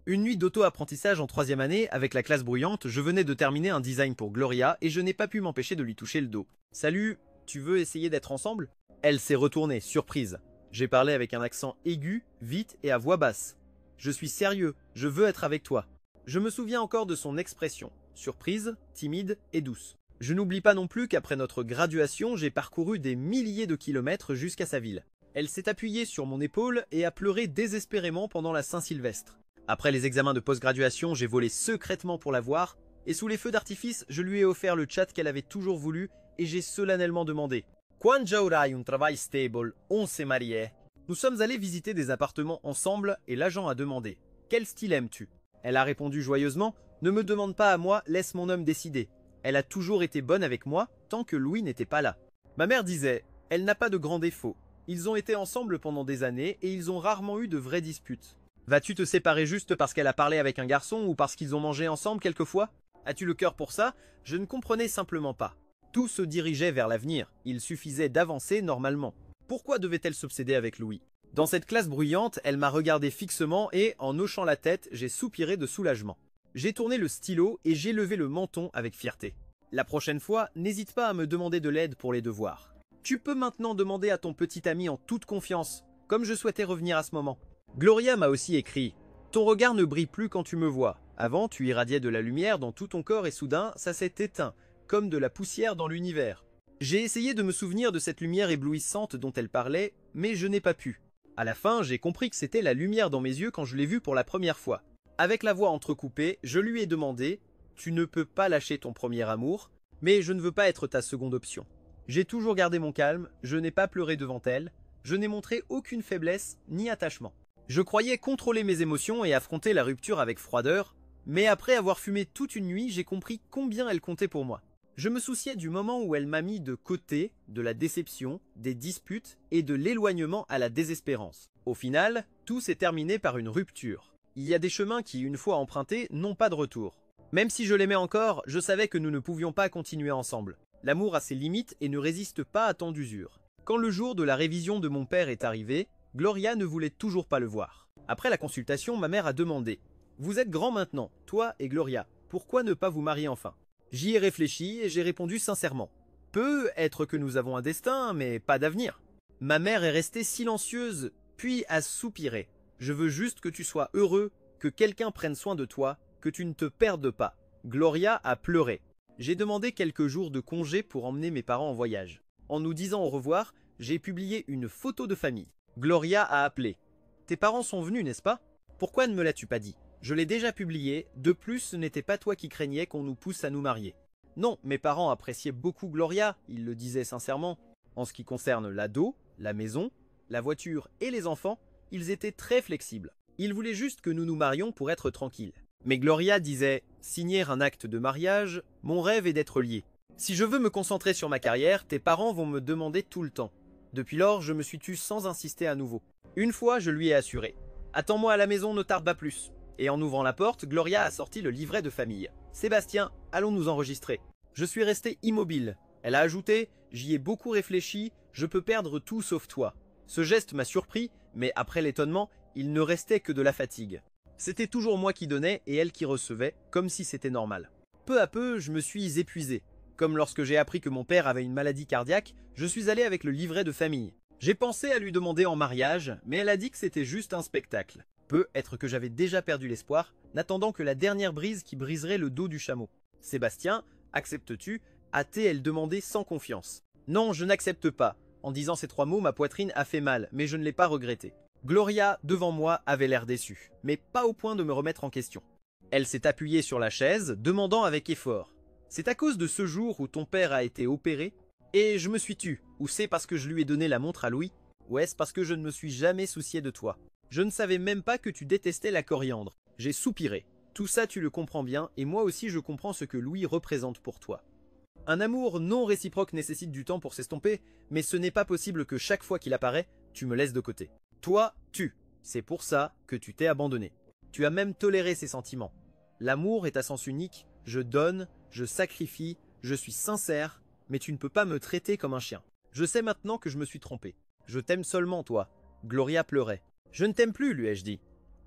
Une nuit d'auto-apprentissage en 3e année, avec la classe bruyante, je venais de terminer un design pour Gloria et je n'ai pas pu m'empêcher de lui toucher le dos. « Salut, tu veux essayer d'être ensemble ?» Elle s'est retournée, surprise. J'ai parlé avec un accent aigu, vite et à voix basse. « Je suis sérieux, je veux être avec toi. » Je me souviens encore de son expression, surprise, timide et douce. Je n'oublie pas non plus qu'après notre graduation, j'ai parcouru des milliers de kilomètres jusqu'à sa ville. Elle s'est appuyée sur mon épaule et a pleuré désespérément pendant la Saint-Sylvestre. Après les examens de post-graduation, j'ai volé secrètement pour la voir, et sous les feux d'artifice, je lui ai offert le chat qu'elle avait toujours voulu, et j'ai solennellement demandé « Quand j'aurai un travail stable, on se marie ?» Nous sommes allés visiter des appartements ensemble, et l'agent a demandé « Quel style aimes-tu » Elle a répondu joyeusement « Ne me demande pas à moi, laisse mon homme décider. » Elle a toujours été bonne avec moi, tant que Louis n'était pas là. Ma mère disait « Elle n'a pas de grands défauts. Ils ont été ensemble pendant des années, et ils ont rarement eu de vraies disputes. » Vas-tu te séparer juste parce qu'elle a parlé avec un garçon ou parce qu'ils ont mangé ensemble quelquefois? As-tu le cœur pour ça? Je ne comprenais simplement pas. Tout se dirigeait vers l'avenir, il suffisait d'avancer normalement. Pourquoi devait-elle s'obséder avec Louis? Dans cette classe bruyante, elle m'a regardé fixement et, en hochant la tête, j'ai soupiré de soulagement. J'ai tourné le stylo et j'ai levé le menton avec fierté. La prochaine fois, n'hésite pas à me demander de l'aide pour les devoirs. Tu peux maintenant demander à ton petit ami en toute confiance, comme je souhaitais revenir à ce moment. Gloria m'a aussi écrit « Ton regard ne brille plus quand tu me vois. Avant, tu irradiais de la lumière dans tout ton corps et soudain, ça s'est éteint, comme de la poussière dans l'univers. » J'ai essayé de me souvenir de cette lumière éblouissante dont elle parlait, mais je n'ai pas pu. À la fin, j'ai compris que c'était la lumière dans mes yeux quand je l'ai vue pour la première fois. Avec la voix entrecoupée, je lui ai demandé « Tu ne peux pas lâcher ton premier amour, mais je ne veux pas être ta seconde option. » J'ai toujours gardé mon calme, je n'ai pas pleuré devant elle, je n'ai montré aucune faiblesse ni attachement. Je croyais contrôler mes émotions et affronter la rupture avec froideur, mais après avoir fumé toute une nuit, j'ai compris combien elle comptait pour moi. Je me souciais du moment où elle m'a mis de côté, de la déception, des disputes et de l'éloignement à la désespérance. Au final, tout s'est terminé par une rupture. Il y a des chemins qui, une fois empruntés, n'ont pas de retour. Même si je l'aimais encore, je savais que nous ne pouvions pas continuer ensemble. L'amour a ses limites et ne résiste pas à tant d'usure. Quand le jour de la révision de mon père est arrivé, Gloria ne voulait toujours pas le voir. Après la consultation, ma mère a demandé « Vous êtes grands maintenant, toi et Gloria, pourquoi ne pas vous marier enfin ?» J'y ai réfléchi et j'ai répondu sincèrement « Peut être que nous avons un destin, mais pas d'avenir. » Ma mère est restée silencieuse, puis a soupiré. « Je veux juste que tu sois heureux, que quelqu'un prenne soin de toi, que tu ne te perdes pas. » Gloria a pleuré. J'ai demandé quelques jours de congé pour emmener mes parents en voyage. En nous disant au revoir, j'ai publié une photo de famille. Gloria a appelé. « Tes parents sont venus, n'est-ce pas? Pourquoi ne me l'as-tu pas dit? Je l'ai déjà publié, de plus ce n'était pas toi qui craignais qu'on nous pousse à nous marier. » Non, mes parents appréciaient beaucoup Gloria, ils le disaient sincèrement. En ce qui concerne l'ado, la maison, la voiture et les enfants, ils étaient très flexibles. Ils voulaient juste que nous nous marions pour être tranquilles. Mais Gloria disait « Signer un acte de mariage, mon rêve est d'être lié. Si je veux me concentrer sur ma carrière, tes parents vont me demander tout le temps. » Depuis lors, je me suis tue sans insister à nouveau. Une fois, je lui ai assuré « Attends-moi à la maison, ne tarde pas plus. » Et en ouvrant la porte, Gloria a sorti le livret de famille. « Sébastien, allons nous enregistrer. » Je suis resté immobile. Elle a ajouté « J'y ai beaucoup réfléchi, je peux perdre tout sauf toi. » Ce geste m'a surpris, mais après l'étonnement, il ne restait que de la fatigue. C'était toujours moi qui donnais et elle qui recevait, comme si c'était normal. Peu à peu, je me suis épuisé. Comme lorsque j'ai appris que mon père avait une maladie cardiaque, je suis allé avec le livret de famille. J'ai pensé à lui demander en mariage, mais elle a dit que c'était juste un spectacle. Peut être que j'avais déjà perdu l'espoir, n'attendant que la dernière brise qui briserait le dos du chameau. « Sébastien, acceptes-tu » a-t-elle demandé sans confiance. « Non, je n'accepte pas. » En disant ces 3 mots, ma poitrine a fait mal, mais je ne l'ai pas regretté. Gloria, devant moi, avait l'air déçue, mais pas au point de me remettre en question. Elle s'est appuyée sur la chaise, demandant avec effort « C'est à cause de ce jour où ton père a été opéré ?» Et je me suis tue, ou c'est parce que je lui ai donné la montre à Louis, ou est-ce parce que je ne me suis jamais soucié de toi? Je ne savais même pas que tu détestais la coriandre. J'ai soupiré. Tout ça tu le comprends bien, et moi aussi je comprends ce que Louis représente pour toi. Un amour non réciproque nécessite du temps pour s'estomper, mais ce n'est pas possible que chaque fois qu'il apparaît, tu me laisses de côté. Toi, tu. C'est pour ça que tu t'es abandonné. Tu as même toléré ces sentiments. L'amour est à sens unique, je donne, je sacrifie, je suis sincère, mais tu ne peux pas me traiter comme un chien. Je sais maintenant que je me suis trompé. Je t'aime seulement, toi. Gloria pleurait. Je ne t'aime plus, lui ai-je dit.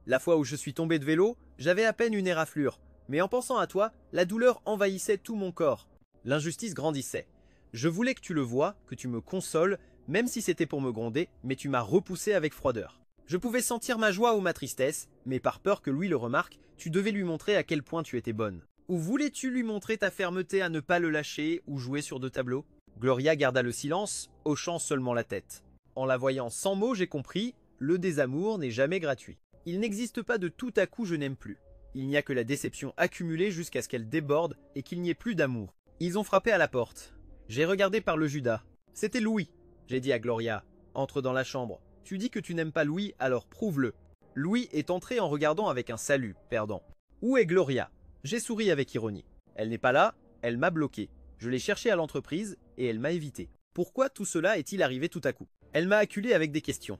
La fois où je suis tombé de vélo, j'avais à peine une éraflure, mais en pensant à toi, la douleur envahissait tout mon corps. L'injustice grandissait. Je voulais que tu le voies, que tu me consoles, même si c'était pour me gronder, mais tu m'as repoussé avec froideur. Je pouvais sentir ma joie ou ma tristesse, mais par peur que Louis le remarque, tu devais lui montrer à quel point tu étais bonne. Ou voulais-tu lui montrer ta fermeté à ne pas le lâcher ou jouer sur 2 tableaux? Gloria garda le silence, hochant seulement la tête. En la voyant sans mots, j'ai compris, le désamour n'est jamais gratuit. Il n'existe pas de tout à coup je n'aime plus. Il n'y a que la déception accumulée jusqu'à ce qu'elle déborde et qu'il n'y ait plus d'amour. Ils ont frappé à la porte. J'ai regardé par le Judas. C'était Louis. J'ai dit à Gloria, entre dans la chambre. Tu dis que tu n'aimes pas Louis, alors prouve-le. Louis est entré en regardant avec un salut, perdant. Où est Gloria? J'ai souri avec ironie. Elle n'est pas là, elle m'a bloqué. Je l'ai cherchée à l'entreprise et elle m'a évité. Pourquoi tout cela est-il arrivé tout à coup? Elle m'a acculé avec des questions.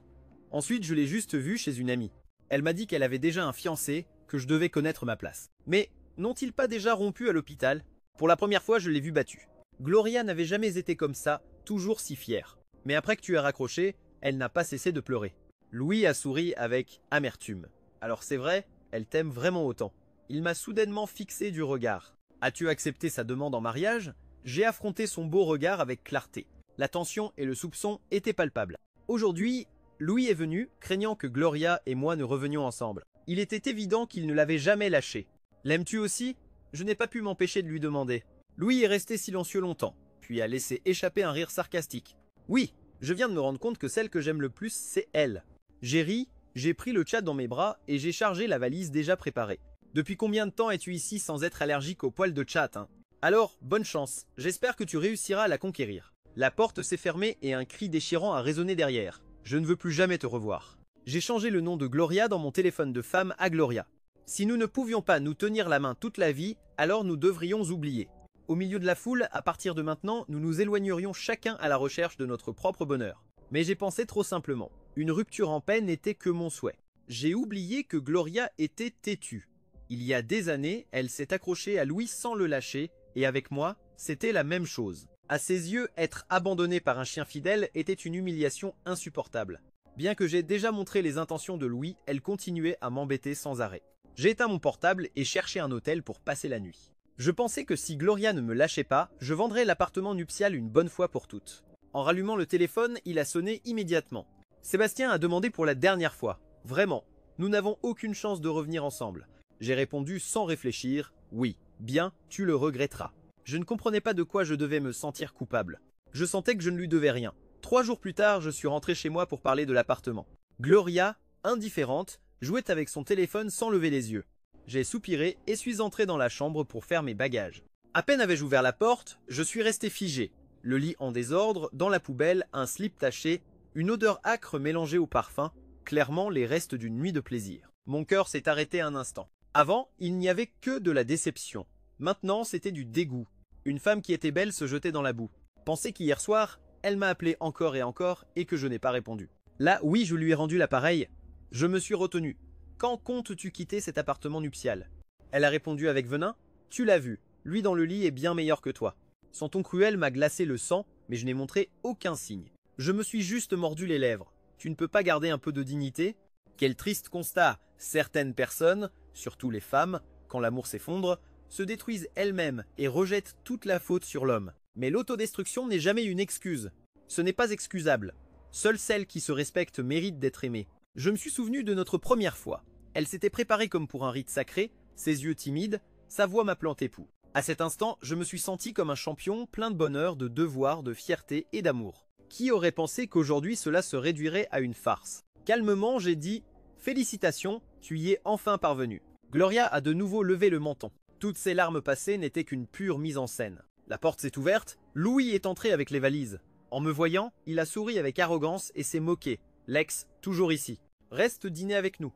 Ensuite, je l'ai juste vue chez une amie. Elle m'a dit qu'elle avait déjà un fiancé, que je devais connaître ma place. Mais n'ont-ils pas déjà rompu à l'hôpital? Pour la première fois, je l'ai vue battue. Gloria n'avait jamais été comme ça, toujours si fière. Mais après que tu as raccroché, elle n'a pas cessé de pleurer. Louis a souri avec amertume. Alors c'est vrai, elle t'aime vraiment autant. Il m'a soudainement fixé du regard. As-tu accepté sa demande en mariage? J'ai affronté son beau regard avec clarté. La tension et le soupçon étaient palpables. Aujourd'hui, Louis est venu, craignant que Gloria et moi ne revenions ensemble. Il était évident qu'il ne l'avait jamais lâchée. L'aimes-tu aussi? Je n'ai pas pu m'empêcher de lui demander. Louis est resté silencieux longtemps, puis a laissé échapper un rire sarcastique. Oui, je viens de me rendre compte que celle que j'aime le plus, c'est elle. J'ai ri, j'ai pris le chat dans mes bras et j'ai chargé la valise déjà préparée. Depuis combien de temps es-tu ici sans être allergique aux poils de chat, hein? Alors, bonne chance, j'espère que tu réussiras à la conquérir. La porte s'est fermée et un cri déchirant a résonné derrière. Je ne veux plus jamais te revoir. J'ai changé le nom de Gloria dans mon téléphone de femme à Gloria. Si nous ne pouvions pas nous tenir la main toute la vie, alors nous devrions oublier. Au milieu de la foule, à partir de maintenant, nous nous éloignerions chacun à la recherche de notre propre bonheur. Mais j'ai pensé trop simplement. Une rupture en paix n'était que mon souhait. J'ai oublié que Gloria était têtue. Il y a des années, elle s'est accrochée à Louis sans le lâcher, et avec moi, c'était la même chose. À ses yeux, être abandonnée par un chien fidèle était une humiliation insupportable. Bien que j'ai déjà montré les intentions de Louis, elle continuait à m'embêter sans arrêt. J'ai éteint mon portable et cherché un hôtel pour passer la nuit. Je pensais que si Gloria ne me lâchait pas, je vendrais l'appartement nuptial une bonne fois pour toutes. En rallumant le téléphone, il a sonné immédiatement. Sébastien a demandé pour la dernière fois. Vraiment, nous n'avons aucune chance de revenir ensemble. J'ai répondu sans réfléchir, oui, bien, tu le regretteras. Je ne comprenais pas de quoi je devais me sentir coupable. Je sentais que je ne lui devais rien. 3 jours plus tard, je suis rentré chez moi pour parler de l'appartement. Gloria, indifférente, jouait avec son téléphone sans lever les yeux. J'ai soupiré et suis entré dans la chambre pour faire mes bagages. À peine avais-je ouvert la porte, je suis resté figé. Le lit en désordre, dans la poubelle, un slip taché, une odeur âcre mélangée au parfum, clairement les restes d'une nuit de plaisir. Mon cœur s'est arrêté un instant. Avant, il n'y avait que de la déception. Maintenant, c'était du dégoût. Une femme qui était belle se jetait dans la boue. Pensez qu'hier soir, elle m'a appelé encore et que je n'ai pas répondu. Là, oui, je lui ai rendu l'appareil. Je me suis retenu. Quand comptes-tu quitter cet appartement nuptial? Elle a répondu avec venin. Tu l'as vu, lui dans le lit est bien meilleur que toi. Son ton cruel m'a glacé le sang, mais je n'ai montré aucun signe. Je me suis juste mordu les lèvres. Tu ne peux pas garder un peu de dignité? Quel triste constat! Certaines personnes, surtout les femmes, quand l'amour s'effondre, se détruisent elles-mêmes et rejettent toute la faute sur l'homme. Mais l'autodestruction n'est jamais une excuse. Ce n'est pas excusable. Seule celle qui se respecte mérite d'être aimée. Je me suis souvenu de notre première fois. Elle s'était préparée comme pour un rite sacré, ses yeux timides, sa voix m'appelant époux. À cet instant, je me suis senti comme un champion, plein de bonheur, de devoir, de fierté et d'amour. Qui aurait pensé qu'aujourd'hui cela se réduirait à une farce? Calmement, j'ai dit « Félicitations, tu y es enfin parvenu ». Gloria a de nouveau levé le menton. Toutes ces larmes passées n'étaient qu'une pure mise en scène. La porte s'est ouverte, Louis est entré avec les valises. En me voyant, il a souri avec arrogance et s'est moqué. L'ex, toujours ici. Reste dîner avec nous.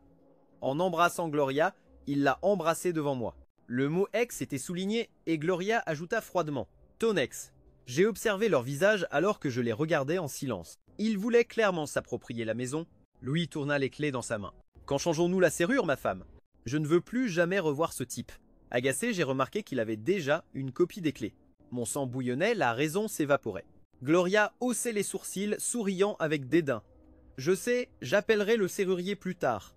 En embrassant Gloria, il l'a embrassée devant moi. Le mot ex était souligné et Gloria ajouta froidement « Ton ex ». J'ai observé leur visage alors que je les regardais en silence. Ils voulaient clairement s'approprier la maison. Louis tourna les clés dans sa main. « Quand changeons-nous la serrure, ma femme? Je ne veux plus jamais revoir ce type. » Agacé, j'ai remarqué qu'il avait déjà une copie des clés. Mon sang bouillonnait, la raison s'évaporait. Gloria haussait les sourcils, souriant avec dédain. Je sais, j'appellerai le serrurier plus tard.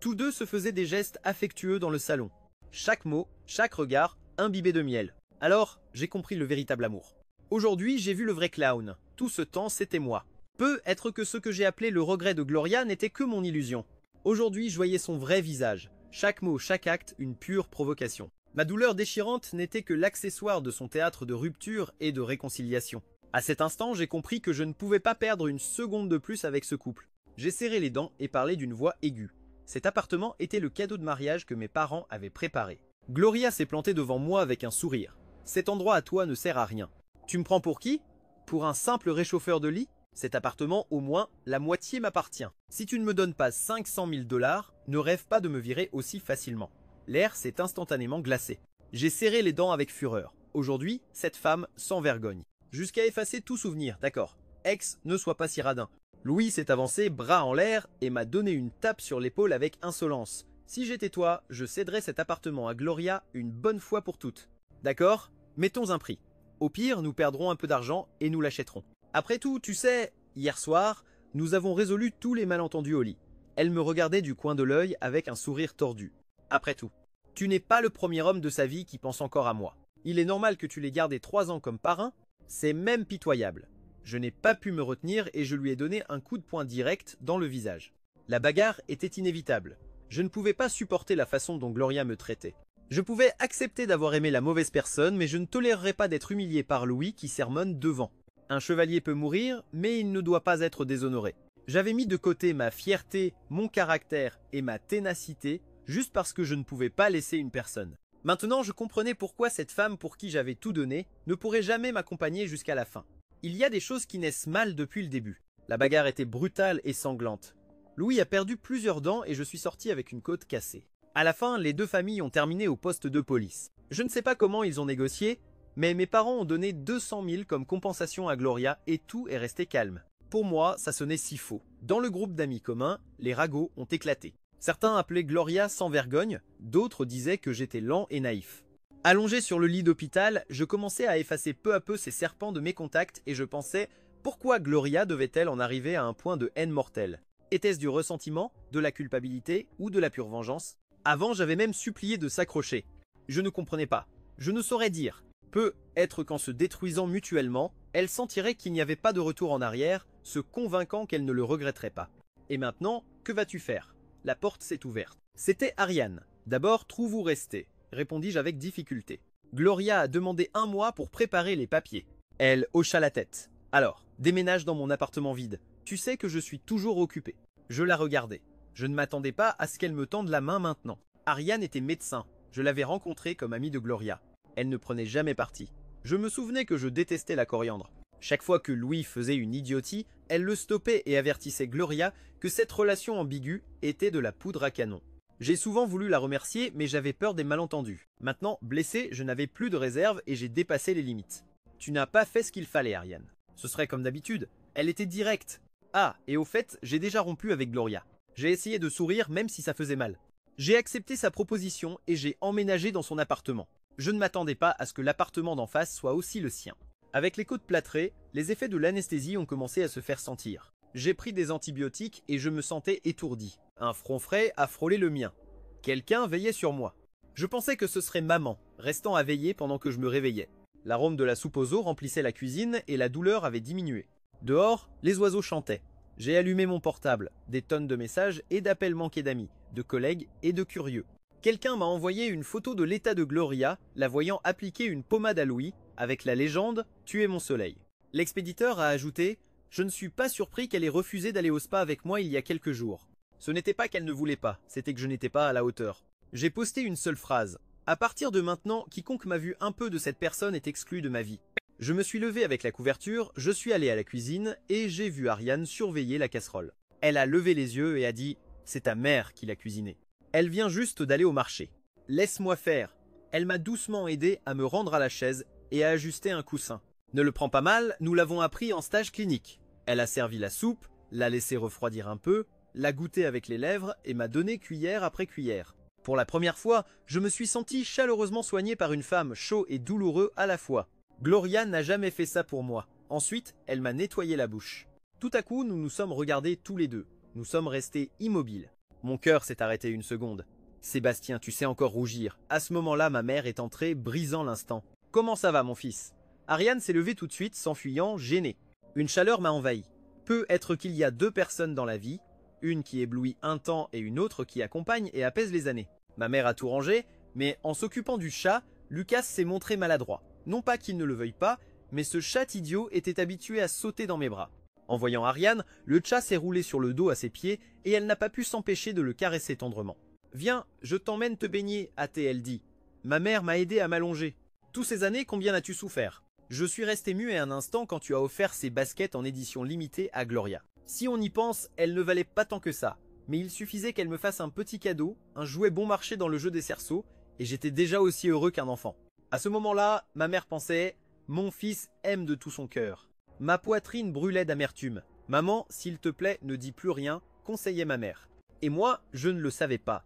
Tous deux se faisaient des gestes affectueux dans le salon. Chaque mot, chaque regard, imbibé de miel. Alors, j'ai compris le véritable amour. Aujourd'hui, j'ai vu le vrai clown. Tout ce temps, c'était moi. Peut être que ce que j'ai appelé le regret de Gloria n'était que mon illusion. Aujourd'hui, je voyais son vrai visage. Chaque mot, chaque acte, une pure provocation. Ma douleur déchirante n'était que l'accessoire de son théâtre de rupture et de réconciliation. À cet instant, j'ai compris que je ne pouvais pas perdre une seconde de plus avec ce couple. J'ai serré les dents et parlé d'une voix aiguë. Cet appartement était le cadeau de mariage que mes parents avaient préparé. Gloria s'est plantée devant moi avec un sourire. Cet endroit à toi ne sert à rien. Tu me prends pour qui? Pour un simple réchauffeur de lit? Cet appartement, au moins, la moitié m'appartient. Si tu ne me donnes pas 500 000 $, ne rêve pas de me virer aussi facilement. L'air s'est instantanément glacé. J'ai serré les dents avec fureur. Aujourd'hui, cette femme sans vergogne. Jusqu'à effacer tout souvenir, d'accord. Ex, ne sois pas si radin. Louis s'est avancé, bras en l'air, et m'a donné une tape sur l'épaule avec insolence. Si j'étais toi, je céderais cet appartement à Gloria une bonne fois pour toutes. D'accord? Mettons un prix. Au pire, nous perdrons un peu d'argent et nous l'achèterons. Après tout, tu sais, hier soir, nous avons résolu tous les malentendus au lit. Elle me regardait du coin de l'œil avec un sourire tordu. Après tout, tu n'es pas le premier homme de sa vie qui pense encore à moi. Il est normal que tu l'aies gardé 3 ans comme parrain. C'est même pitoyable. Je n'ai pas pu me retenir et je lui ai donné un coup de poing direct dans le visage. La bagarre était inévitable. Je ne pouvais pas supporter la façon dont Gloria me traitait. Je pouvais accepter d'avoir aimé la mauvaise personne, mais je ne tolérerais pas d'être humilié par Louis qui sermonne devant. Un chevalier peut mourir, mais il ne doit pas être déshonoré. J'avais mis de côté ma fierté, mon caractère et ma ténacité, juste parce que je ne pouvais pas laisser une personne. Maintenant, je comprenais pourquoi cette femme pour qui j'avais tout donné ne pourrait jamais m'accompagner jusqu'à la fin. Il y a des choses qui naissent mal depuis le début. La bagarre était brutale et sanglante. Louis a perdu plusieurs dents et je suis sorti avec une côte cassée. À la fin, les deux familles ont terminé au poste de police. Je ne sais pas comment ils ont négocié, mais mes parents ont donné 200 000 comme compensation à Gloria et tout est resté calme. Pour moi, ça sonnait si faux. Dans le groupe d'amis communs, les ragots ont éclaté. Certains appelaient Gloria sans vergogne, d'autres disaient que j'étais lent et naïf. Allongé sur le lit d'hôpital, je commençais à effacer peu à peu ces serpents de mes contacts et je pensais pourquoi Gloria devait-elle en arriver à un point de haine mortelle? Était-ce du ressentiment, de la culpabilité ou de la pure vengeance? Avant, j'avais même supplié de s'accrocher. Je ne comprenais pas. Je ne saurais dire. Peut-être qu'en se détruisant mutuellement, elle sentirait qu'il n'y avait pas de retour en arrière, se convainquant qu'elle ne le regretterait pas. Et maintenant, que vas-tu faire? La porte s'est ouverte. C'était Ariane. D'abord, trouve où rester, répondis-je avec difficulté. Gloria a demandé 1 mois pour préparer les papiers. Elle hocha la tête. Alors, déménage dans mon appartement vide. Tu sais que je suis toujours occupé. Je la regardais. Je ne m'attendais pas à ce qu'elle me tende la main maintenant. Ariane était médecin. Je l'avais rencontrée comme amie de Gloria. Elle ne prenait jamais parti. Je me souvenais que je détestais la coriandre. Chaque fois que Louis faisait une idiotie, elle le stoppait et avertissait Gloria que cette relation ambiguë était de la poudre à canon. J'ai souvent voulu la remercier, mais j'avais peur des malentendus. Maintenant, blessé, je n'avais plus de réserve et j'ai dépassé les limites. Tu n'as pas fait ce qu'il fallait, Ariane. Ce serait comme d'habitude. Elle était directe. Ah, et au fait, j'ai déjà rompu avec Gloria. J'ai essayé de sourire même si ça faisait mal. J'ai accepté sa proposition et j'ai emménagé dans son appartement. Je ne m'attendais pas à ce que l'appartement d'en face soit aussi le sien. Avec les côtes plâtrées, les effets de l'anesthésie ont commencé à se faire sentir. J'ai pris des antibiotiques et je me sentais étourdi. Un front frais a frôlé le mien. Quelqu'un veillait sur moi. Je pensais que ce serait maman, restant à veiller pendant que je me réveillais. L'arôme de la soupe aux os remplissait la cuisine et la douleur avait diminué. Dehors, les oiseaux chantaient. J'ai allumé mon portable, des tonnes de messages et d'appels manqués d'amis, de collègues et de curieux. Quelqu'un m'a envoyé une photo de l'état de Gloria, la voyant appliquer une pommade à Louis, avec la légende « Tu es mon soleil ». L'expéditeur a ajouté « Je ne suis pas surpris qu'elle ait refusé d'aller au spa avec moi il y a quelques jours. Ce n'était pas qu'elle ne voulait pas, c'était que je n'étais pas à la hauteur. » J'ai posté une seule phrase. « À partir de maintenant, quiconque m'a vu un peu de cette personne est exclu de ma vie. » Je me suis levé avec la couverture, je suis allé à la cuisine et j'ai vu Ariane surveiller la casserole. Elle a levé les yeux et a dit « C'est ta mère qui l'a cuisinée. » Elle vient juste d'aller au marché. « Laisse-moi faire. » Elle m'a doucement aidé à me rendre à la chaise et à ajuster un coussin. Ne le prends pas mal, nous l'avons appris en stage clinique. Elle a servi la soupe, l'a laissé refroidir un peu, l'a goûté avec les lèvres et m'a donné cuillère après cuillère. Pour la première fois, je me suis senti chaleureusement soigné par une femme chaud et douloureux à la fois. Gloria n'a jamais fait ça pour moi. Ensuite, elle m'a nettoyé la bouche. Tout à coup, nous nous sommes regardés tous les deux. Nous sommes restés immobiles. Mon cœur s'est arrêté une seconde. Sébastien, tu sais encore rougir. À ce moment-là, ma mère est entrée, brisant l'instant. Comment ça va, mon fils? Ariane s'est levée tout de suite, s'enfuyant, gênée. Une chaleur m'a envahi. Peut être qu'il y a 2 personnes dans la vie, une qui éblouit un temps et une autre qui accompagne et apaise les années. Ma mère a tout rangé, mais en s'occupant du chat, Lucas s'est montré maladroit. Non pas qu'il ne le veuille pas, mais ce chat idiot était habitué à sauter dans mes bras. En voyant Ariane, le chat s'est roulé sur le dos à ses pieds et elle n'a pas pu s'empêcher de le caresser tendrement. « Viens, je t'emmène te baigner » a-t-elle dit. Ma mère m'a aidé à m'allonger. Tous ces années, combien as-tu souffert? Je suis resté muet un instant quand tu as offert ces baskets en édition limitée à Gloria. Si on y pense, elles ne valaient pas tant que ça, mais il suffisait qu'elle me fasse un petit cadeau, un jouet bon marché dans le jeu des cerceaux, et j'étais déjà aussi heureux qu'un enfant. À ce moment-là, ma mère pensait « Mon fils aime de tout son cœur ». Ma poitrine brûlait d'amertume. « Maman, s'il te plaît, ne dis plus rien », conseillait ma mère. Et moi, je ne le savais pas.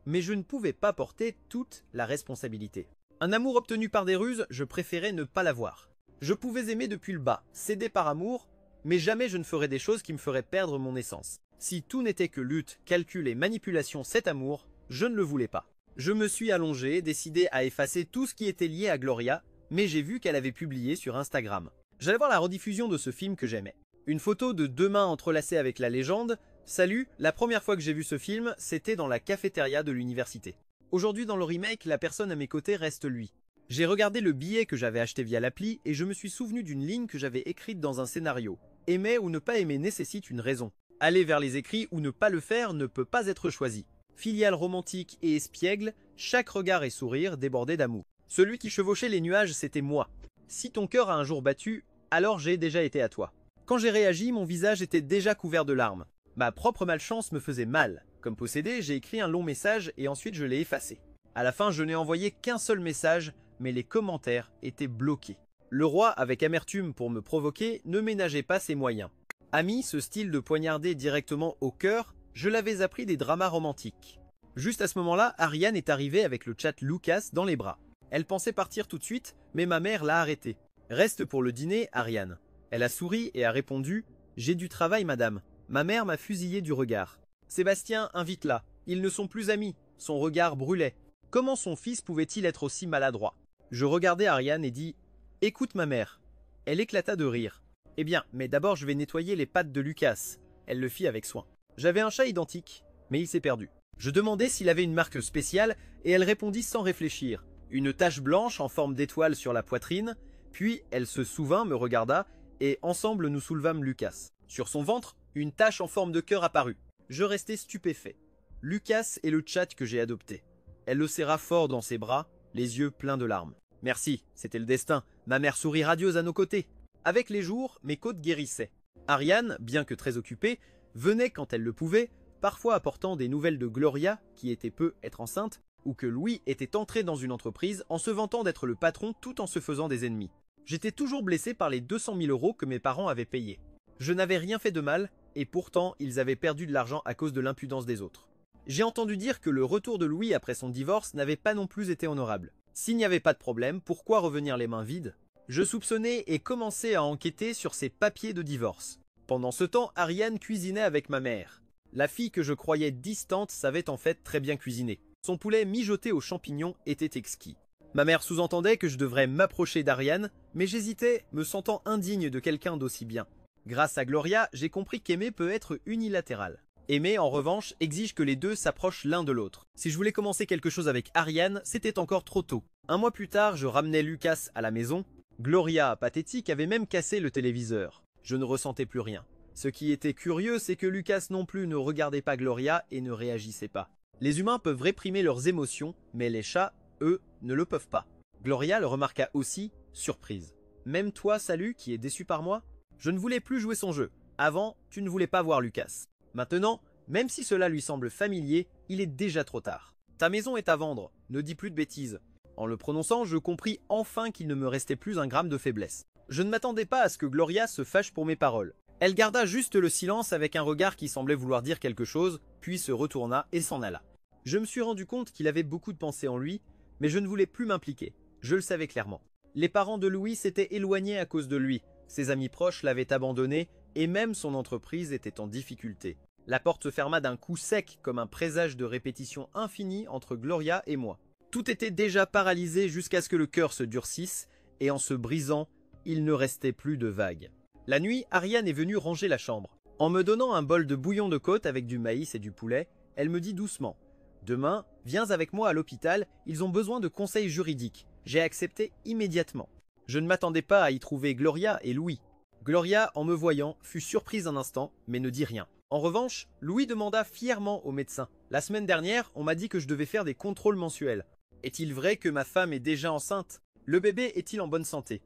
Mais je ne pouvais pas porter toute la responsabilité. Un amour obtenu par des ruses, je préférais ne pas l'avoir. Je pouvais aimer depuis le bas, céder par amour, mais jamais je ne ferais des choses qui me feraient perdre mon essence. Si tout n'était que lutte, calcul et manipulation cet amour, je ne le voulais pas. Je me suis allongé, décidé à effacer tout ce qui était lié à Gloria, mais j'ai vu qu'elle avait publié sur Instagram. J'allais voir la rediffusion de ce film que j'aimais. Une photo de 2 mains entrelacées avec la légende « Salut, la première fois que j'ai vu ce film, c'était dans la cafétéria de l'université. Aujourd'hui dans le remake, la personne à mes côtés reste lui. J'ai regardé le billet que j'avais acheté via l'appli et je me suis souvenu d'une ligne que j'avais écrite dans un scénario. Aimer ou ne pas aimer nécessite une raison. Aller vers les écrits ou ne pas le faire ne peut pas être choisi. Filial romantique et espiègle, chaque regard et sourire débordait d'amour. Celui qui chevauchait les nuages, c'était moi. Si ton cœur a un jour battu, alors j'ai déjà été à toi. Quand j'ai réagi, mon visage était déjà couvert de larmes. Ma propre malchance me faisait mal. Comme possédé, j'ai écrit un long message et ensuite je l'ai effacé. À la fin, je n'ai envoyé qu'un seul message, mais les commentaires étaient bloqués. Le roi, avec amertume pour me provoquer, ne ménageait pas ses moyens. Ami, ce style de poignarder directement au cœur, Je l'avais appris des dramas romantiques. Juste à ce moment-là, Ariane est arrivée avec le chat Lucas dans les bras. Elle pensait partir tout de suite, mais ma mère l'a arrêtée. Reste pour le dîner, Ariane. Elle a souri et a répondu « J'ai du travail, madame. Ma mère m'a fusillé du regard. Sébastien, invite-la. Ils ne sont plus amis. » Son regard brûlait. Comment son fils pouvait-il être aussi maladroit? Je regardai Ariane et dis « Écoute ma mère. » Elle éclata de rire. « Eh bien, mais d'abord je vais nettoyer les pattes de Lucas. » Elle le fit avec soin. J'avais un chat identique, mais il s'est perdu. Je demandai s'il avait une marque spéciale et elle répondit sans réfléchir. Une tache blanche en forme d'étoile sur la poitrine, puis elle se souvint, me regarda et ensemble nous soulevâmes Lucas. Sur son ventre, une tache en forme de cœur apparut. Je restai stupéfait. Lucas est le tchat que j'ai adopté. Elle le serra fort dans ses bras, les yeux pleins de larmes. Merci, c'était le destin. Ma mère sourit radieuse à nos côtés. Avec les jours, mes côtes guérissaient. Ariane, bien que très occupée, venait quand elle le pouvait, parfois apportant des nouvelles de Gloria, qui était peu être enceinte, ou que Louis était entré dans une entreprise en se vantant d'être le patron tout en se faisant des ennemis. J'étais toujours blessé par les 200 000 € que mes parents avaient payés. Je n'avais rien fait de mal, et pourtant ils avaient perdu de l'argent à cause de l'impudence des autres. J'ai entendu dire que le retour de Louis après son divorce n'avait pas non plus été honorable. S'il n'y avait pas de problème, pourquoi revenir les mains vides? Je soupçonnais et commençais à enquêter sur ses papiers de divorce. Pendant ce temps, Ariane cuisinait avec ma mère. La fille que je croyais distante savait en fait très bien cuisiner. Son poulet mijoté aux champignons était exquis. Ma mère sous-entendait que je devrais m'approcher d'Ariane, mais j'hésitais, me sentant indigne de quelqu'un d'aussi bien. Grâce à Gloria, j'ai compris qu'aimer peut être unilatéral. Aimer, en revanche, exige que les deux s'approchent l'un de l'autre. Si je voulais commencer quelque chose avec Ariane, c'était encore trop tôt. Un mois plus tard, je ramenais Lucas à la maison. Gloria, pathétique, avait même cassé le téléviseur. Je ne ressentais plus rien. Ce qui était curieux, c'est que Lucas non plus ne regardait pas Gloria et ne réagissait pas. Les humains peuvent réprimer leurs émotions, mais les chats, eux, ne le peuvent pas. Gloria le remarqua aussi, surprise. Même toi, Salut, qui est déçu par moi? Je ne voulais plus jouer son jeu. Avant, tu ne voulais pas voir Lucas. Maintenant, même si cela lui semble familier, il est déjà trop tard. Ta maison est à vendre, ne dis plus de bêtises. En le prononçant, je compris enfin qu'il ne me restait plus un gramme de faiblesse. Je ne m'attendais pas à ce que Gloria se fâche pour mes paroles. Elle garda juste le silence avec un regard qui semblait vouloir dire quelque chose, puis se retourna et s'en alla. Je me suis rendu compte qu'il avait beaucoup de pensées en lui, mais je ne voulais plus m'impliquer. Je le savais clairement. Les parents de Louis s'étaient éloignés à cause de lui. Ses amis proches l'avaient abandonné et même son entreprise était en difficulté. La porte se ferma d'un coup sec comme un présage de répétition infinie entre Gloria et moi. Tout était déjà paralysé jusqu'à ce que le cœur se durcisse et en se brisant, il ne restait plus de vagues. La nuit, Ariane est venue ranger la chambre. En me donnant un bol de bouillon de côte avec du maïs et du poulet, elle me dit doucement « Demain, viens avec moi à l'hôpital, ils ont besoin de conseils juridiques. » J'ai accepté immédiatement. Je ne m'attendais pas à y trouver Gloria et Louis. Gloria, en me voyant, fut surprise un instant, mais ne dit rien. En revanche, Louis demanda fièrement au médecin. La semaine dernière, on m'a dit que je devais faire des contrôles mensuels. Est-il vrai que ma femme est déjà enceinte? Le bébé est-il en bonne santé?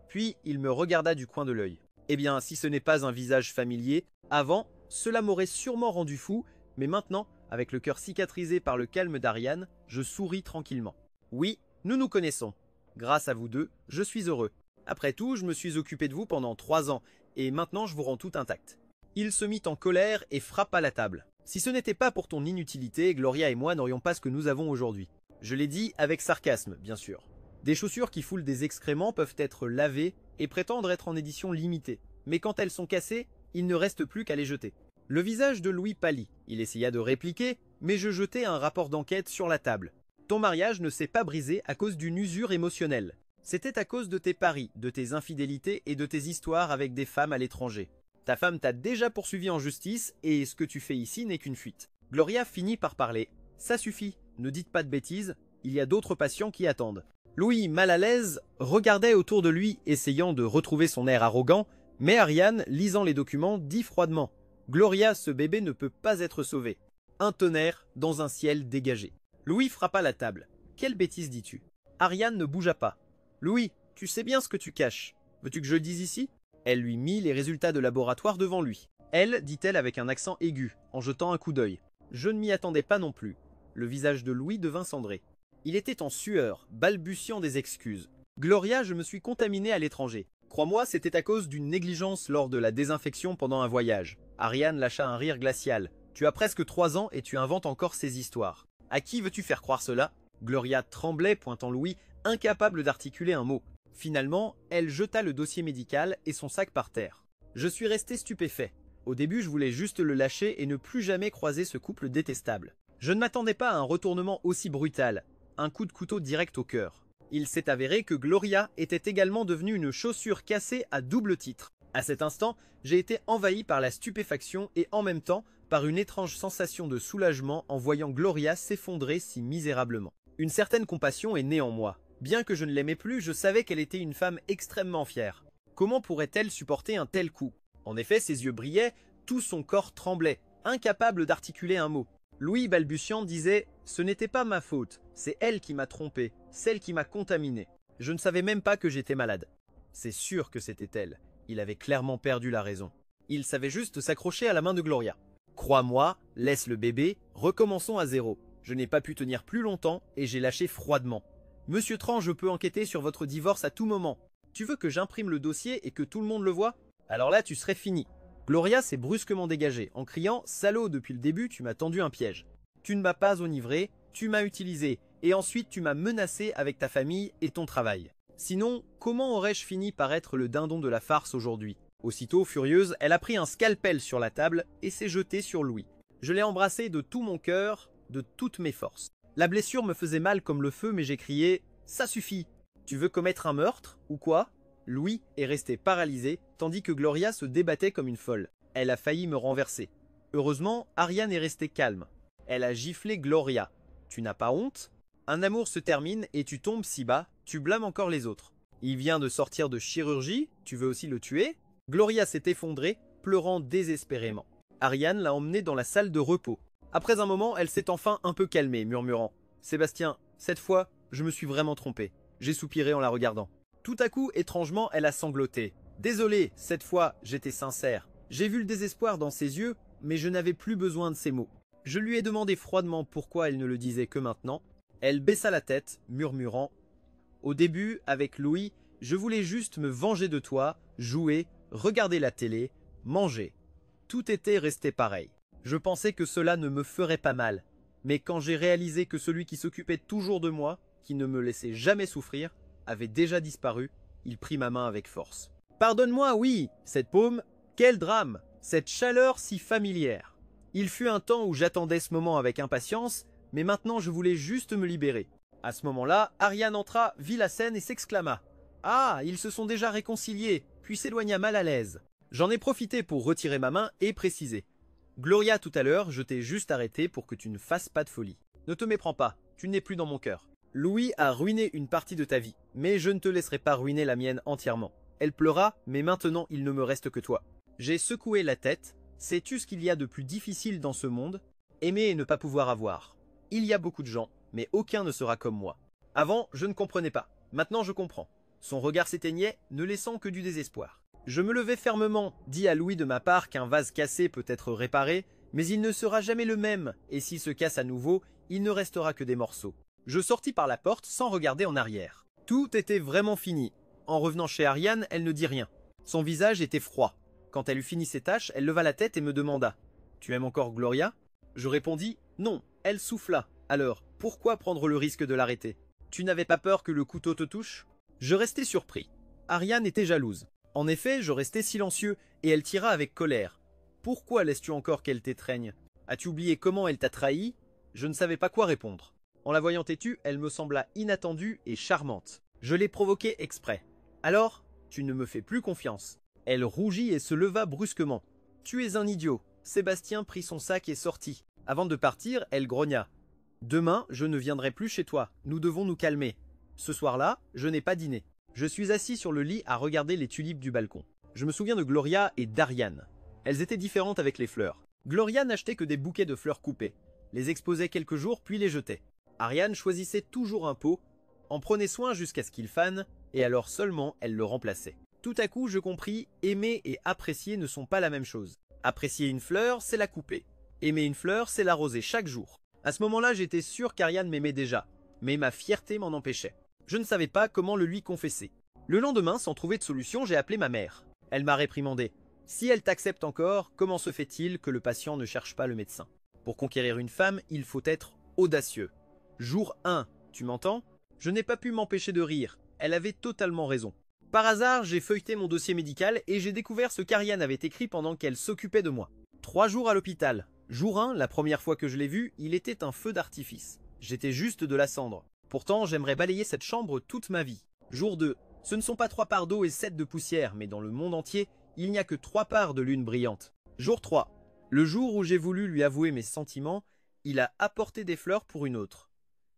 Puis il me regarda du coin de l'œil. Eh bien, si ce n'est pas un visage familier, avant, cela m'aurait sûrement rendu fou, mais maintenant, avec le cœur cicatrisé par le calme d'Ariane, je souris tranquillement. Oui, nous nous connaissons. Grâce à vous deux, je suis heureux. Après tout, je me suis occupé de vous pendant 3 ans, et maintenant je vous rends tout intact. Il se mit en colère et frappa la table. Si ce n'était pas pour ton inutilité, Gloria et moi n'aurions pas ce que nous avons aujourd'hui. Je l'ai dit avec sarcasme, bien sûr. Des chaussures qui foulent des excréments peuvent être lavées et prétendre être en édition limitée. Mais quand elles sont cassées, il ne reste plus qu'à les jeter. Le visage de Louis pâlit. Il essaya de répliquer, mais je jetai un rapport d'enquête sur la table. Ton mariage ne s'est pas brisé à cause d'une usure émotionnelle. C'était à cause de tes paris, de tes infidélités et de tes histoires avec des femmes à l'étranger. Ta femme t'a déjà poursuivi en justice et ce que tu fais ici n'est qu'une fuite. Gloria finit par parler. Ça suffit, ne dites pas de bêtises, il y a d'autres patients qui attendent. Louis, mal à l'aise, regardait autour de lui, essayant de retrouver son air arrogant, mais Ariane, lisant les documents, dit froidement « Gloria, ce bébé ne peut pas être sauvé. » Un tonnerre dans un ciel dégagé. Louis frappa la table. « Quelle bêtise dis-tu » Ariane ne bougea pas. « Louis, tu sais bien ce que tu caches. Veux-tu que je le dise ici ?» Elle lui mit les résultats de laboratoire devant lui. « Elle, dit-elle avec un accent aigu, en jetant un coup d'œil. Je ne m'y attendais pas non plus. » Le visage de Louis devint cendré. Il était en sueur, balbutiant des excuses. « Gloria, je me suis contaminé à l'étranger. Crois-moi, c'était à cause d'une négligence lors de la désinfection pendant un voyage. » Ariane lâcha un rire glacial. « Tu as presque 3 ans et tu inventes encore ces histoires. À qui veux-tu faire croire cela ?» Gloria tremblait, pointant Louis, incapable d'articuler un mot. Finalement, elle jeta le dossier médical et son sac par terre. Je suis resté stupéfait. Au début, je voulais juste le lâcher et ne plus jamais croiser ce couple détestable. Je ne m'attendais pas à un retournement aussi brutal, un coup de couteau direct au cœur. Il s'est avéré que Gloria était également devenue une chaussure cassée à double titre. À cet instant, j'ai été envahi par la stupéfaction et en même temps par une étrange sensation de soulagement en voyant Gloria s'effondrer si misérablement. Une certaine compassion est née en moi. Bien que je ne l'aimais plus, je savais qu'elle était une femme extrêmement fière. Comment pourrait-elle supporter un tel coup? En effet, ses yeux brillaient, tout son corps tremblait, incapable d'articuler un mot. Louis, balbutiant, disait « Ce n'était pas ma faute, c'est elle qui m'a trompé, celle qui m'a contaminé. Je ne savais même pas que j'étais malade. » C'est sûr que c'était elle. Il avait clairement perdu la raison. Il savait juste s'accrocher à la main de Gloria. « Crois-moi, laisse le bébé, recommençons à zéro. » Je n'ai pas pu tenir plus longtemps et j'ai lâché froidement. « Monsieur Tran, je peux enquêter sur votre divorce à tout moment. Tu veux que j'imprime le dossier et que tout le monde le voie? Alors là, tu serais fini. » Gloria s'est brusquement dégagée en criant « Salaud, depuis le début, tu m'as tendu un piège. Tu ne m'as pas enivré, tu m'as utilisé, et ensuite tu m'as menacé avec ta famille et ton travail. Sinon, comment aurais-je fini par être le dindon de la farce aujourd'hui ?» Aussitôt, furieuse, elle a pris un scalpel sur la table et s'est jetée sur Louis. Je l'ai embrassé de tout mon cœur, de toutes mes forces. La blessure me faisait mal comme le feu, mais j'ai crié « Ça suffit! Tu veux commettre un meurtre, ou quoi ?» Louis est resté paralysé, tandis que Gloria se débattait comme une folle. Elle a failli me renverser. Heureusement, Ariane est restée calme. Elle a giflé Gloria. « Tu n'as pas honte? Un amour se termine et tu tombes si bas, tu blâmes encore les autres. Il vient de sortir de chirurgie, tu veux aussi le tuer ?» Gloria s'est effondrée, pleurant désespérément. Ariane l'a emmenée dans la salle de repos. Après un moment, elle s'est enfin un peu calmée, murmurant « Sébastien, cette fois, je me suis vraiment trompé. » J'ai soupiré en la regardant. Tout à coup, étrangement, elle a sangloté. « Désolé, cette fois, j'étais sincère. J'ai vu le désespoir dans ses yeux, mais je n'avais plus besoin de ces mots. » Je lui ai demandé froidement pourquoi elle ne le disait que maintenant. Elle baissa la tête, murmurant « Au début, avec Louis, je voulais juste me venger de toi, jouer, regarder la télé, manger. Tout était resté pareil. Je pensais que cela ne me ferait pas mal. Mais quand j'ai réalisé que celui qui s'occupait toujours de moi, qui ne me laissait jamais souffrir, avait déjà disparu, il prit ma main avec force. « Pardonne-moi, oui, cette paume, quel drame, cette chaleur si familière. Il fut un temps où j'attendais ce moment avec impatience, mais maintenant je voulais juste me libérer. » À ce moment-là, Ariane entra, vit la scène et s'exclama « Ah, ils se sont déjà réconciliés !» puis s'éloigna mal à l'aise. J'en ai profité pour retirer ma main et préciser « Gloria, tout à l'heure, je t'ai juste arrêté pour que tu ne fasses pas de folie. Ne te méprends pas, tu n'es plus dans mon cœur. Louis a ruiné une partie de ta vie, mais je ne te laisserai pas ruiner la mienne entièrement. Elle pleura, mais maintenant il ne me reste que toi. » J'ai secoué la tête. Sais-tu ce qu'il y a de plus difficile dans ce monde? Aimer et ne pas pouvoir avoir. Il y a beaucoup de gens, mais aucun ne sera comme moi. Avant, je ne comprenais pas. Maintenant, je comprends. Son regard s'éteignait, ne laissant que du désespoir. Je me levai fermement, dis à Louis de ma part qu'un vase cassé peut être réparé, mais il ne sera jamais le même, et s'il se casse à nouveau, il ne restera que des morceaux. Je sortis par la porte sans regarder en arrière. Tout était vraiment fini. En revenant chez Ariane, elle ne dit rien. Son visage était froid. Quand elle eut fini ses tâches, elle leva la tête et me demanda « Tu aimes encore Gloria ?» Je répondis « Non ». Elle souffla. « Alors, pourquoi prendre le risque de l'arrêter? Tu n'avais pas peur que le couteau te touche ?» Je restai surpris. Ariane était jalouse. En effet, je restai silencieux et elle tira avec colère. « Pourquoi laisses-tu encore qu'elle t'étreigne? As-tu oublié comment elle t'a trahi ?» Je ne savais pas quoi répondre. En la voyant têtue, elle me sembla inattendue et charmante. Je l'ai provoquée exprès. « Alors, tu ne me fais plus confiance ?» Elle rougit et se leva brusquement. « Tu es un idiot. » Sébastien prit son sac et sortit. Avant de partir, elle grogna. « Demain, je ne viendrai plus chez toi. Nous devons nous calmer. Ce soir-là, je n'ai pas dîné. » Je suis assis sur le lit à regarder les tulipes du balcon. Je me souviens de Gloria et d'Ariane. Elles étaient différentes avec les fleurs. Gloria n'achetait que des bouquets de fleurs coupées, les exposait quelques jours puis les jetait. Ariane choisissait toujours un pot, en prenait soin jusqu'à ce qu'il fane, et alors seulement elle le remplaçait. Tout à coup, je compris, aimer et apprécier ne sont pas la même chose. Apprécier une fleur, c'est la couper. Aimer une fleur, c'est l'arroser chaque jour. À ce moment-là, j'étais sûr qu'Ariane m'aimait déjà, mais ma fierté m'en empêchait. Je ne savais pas comment le lui confesser. Le lendemain, sans trouver de solution, j'ai appelé ma mère. Elle m'a réprimandé. « Si elle t'accepte encore, comment se fait-il que le patient ne cherche pas le médecin? Pour conquérir une femme, il faut être audacieux. Jour 1, tu m'entends? Je n'ai pas pu m'empêcher de rire, elle avait totalement raison. Par hasard, j'ai feuilleté mon dossier médical et j'ai découvert ce qu'Ariane avait écrit pendant qu'elle s'occupait de moi. 3 jours à l'hôpital. Jour 1, la première fois que je l'ai vu, il était un feu d'artifice. J'étais juste de la cendre. Pourtant, j'aimerais balayer cette chambre toute ma vie. Jour 2, ce ne sont pas 3 parts d'eau et 7 de poussière, mais dans le monde entier, il n'y a que 3 parts de lune brillante. Jour 3, le jour où j'ai voulu lui avouer mes sentiments, il a apporté des fleurs pour une autre.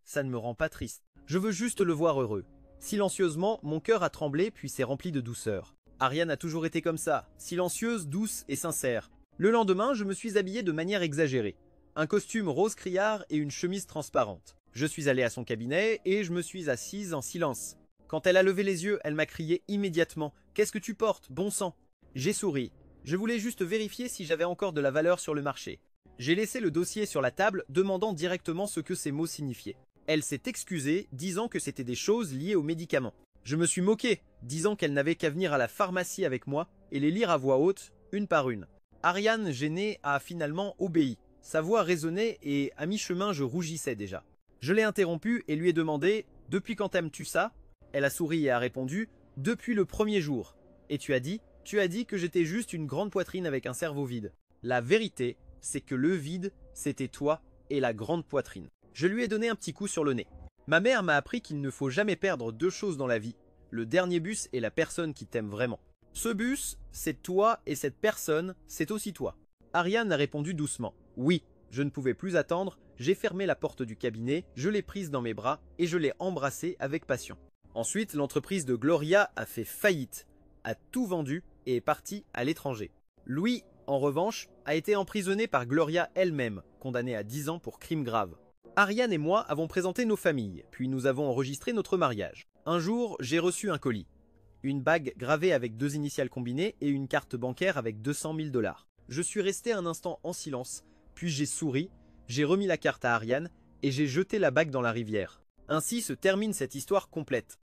Ça ne me rend pas triste. Je veux juste le voir heureux. Silencieusement, mon cœur a tremblé puis s'est rempli de douceur. Ariane a toujours été comme ça, silencieuse, douce et sincère. Le lendemain, je me suis habillé de manière exagérée. Un costume rose criard et une chemise transparente. Je suis allé à son cabinet et je me suis assise en silence. Quand elle a levé les yeux, elle m'a crié immédiatement « Qu'est-ce que tu portes, bon sang ?» J'ai souri. Je voulais juste vérifier si j'avais encore de la valeur sur le marché. J'ai laissé le dossier sur la table, demandant directement ce que ces mots signifiaient. Elle s'est excusée, disant que c'était des choses liées aux médicaments. Je me suis moqué, disant qu'elle n'avait qu'à venir à la pharmacie avec moi et les lire à voix haute, une par une. Ariane, gênée, a finalement obéi. Sa voix résonnait et à mi-chemin je rougissais déjà. Je l'ai interrompue et lui ai demandé « Depuis quand aimes-tu ça ?» Elle a souri et a répondu « Depuis le premier jour. » Et tu as dit que j'étais juste une grande poitrine avec un cerveau vide. La vérité, c'est que le vide, c'était toi et la grande poitrine. Je lui ai donné un petit coup sur le nez. Ma mère m'a appris qu'il ne faut jamais perdre 2 choses dans la vie. Le dernier bus est la personne qui t'aime vraiment. Ce bus, c'est toi et cette personne, c'est aussi toi. Ariane a répondu doucement. Oui, je ne pouvais plus attendre, j'ai fermé la porte du cabinet, je l'ai prise dans mes bras et je l'ai embrassée avec passion. Ensuite, l'entreprise de Gloria a fait faillite, a tout vendu et est partie à l'étranger. Louis, en revanche, a été emprisonné par Gloria elle-même, condamné à 10 ans pour crime grave. Ariane et moi avons présenté nos familles, puis nous avons enregistré notre mariage. Un jour, j'ai reçu un colis. Une bague gravée avec 2 initiales combinées et une carte bancaire avec 200 000 $. Je suis resté un instant en silence, puis j'ai souri, j'ai remis la carte à Ariane et j'ai jeté la bague dans la rivière. Ainsi se termine cette histoire complète.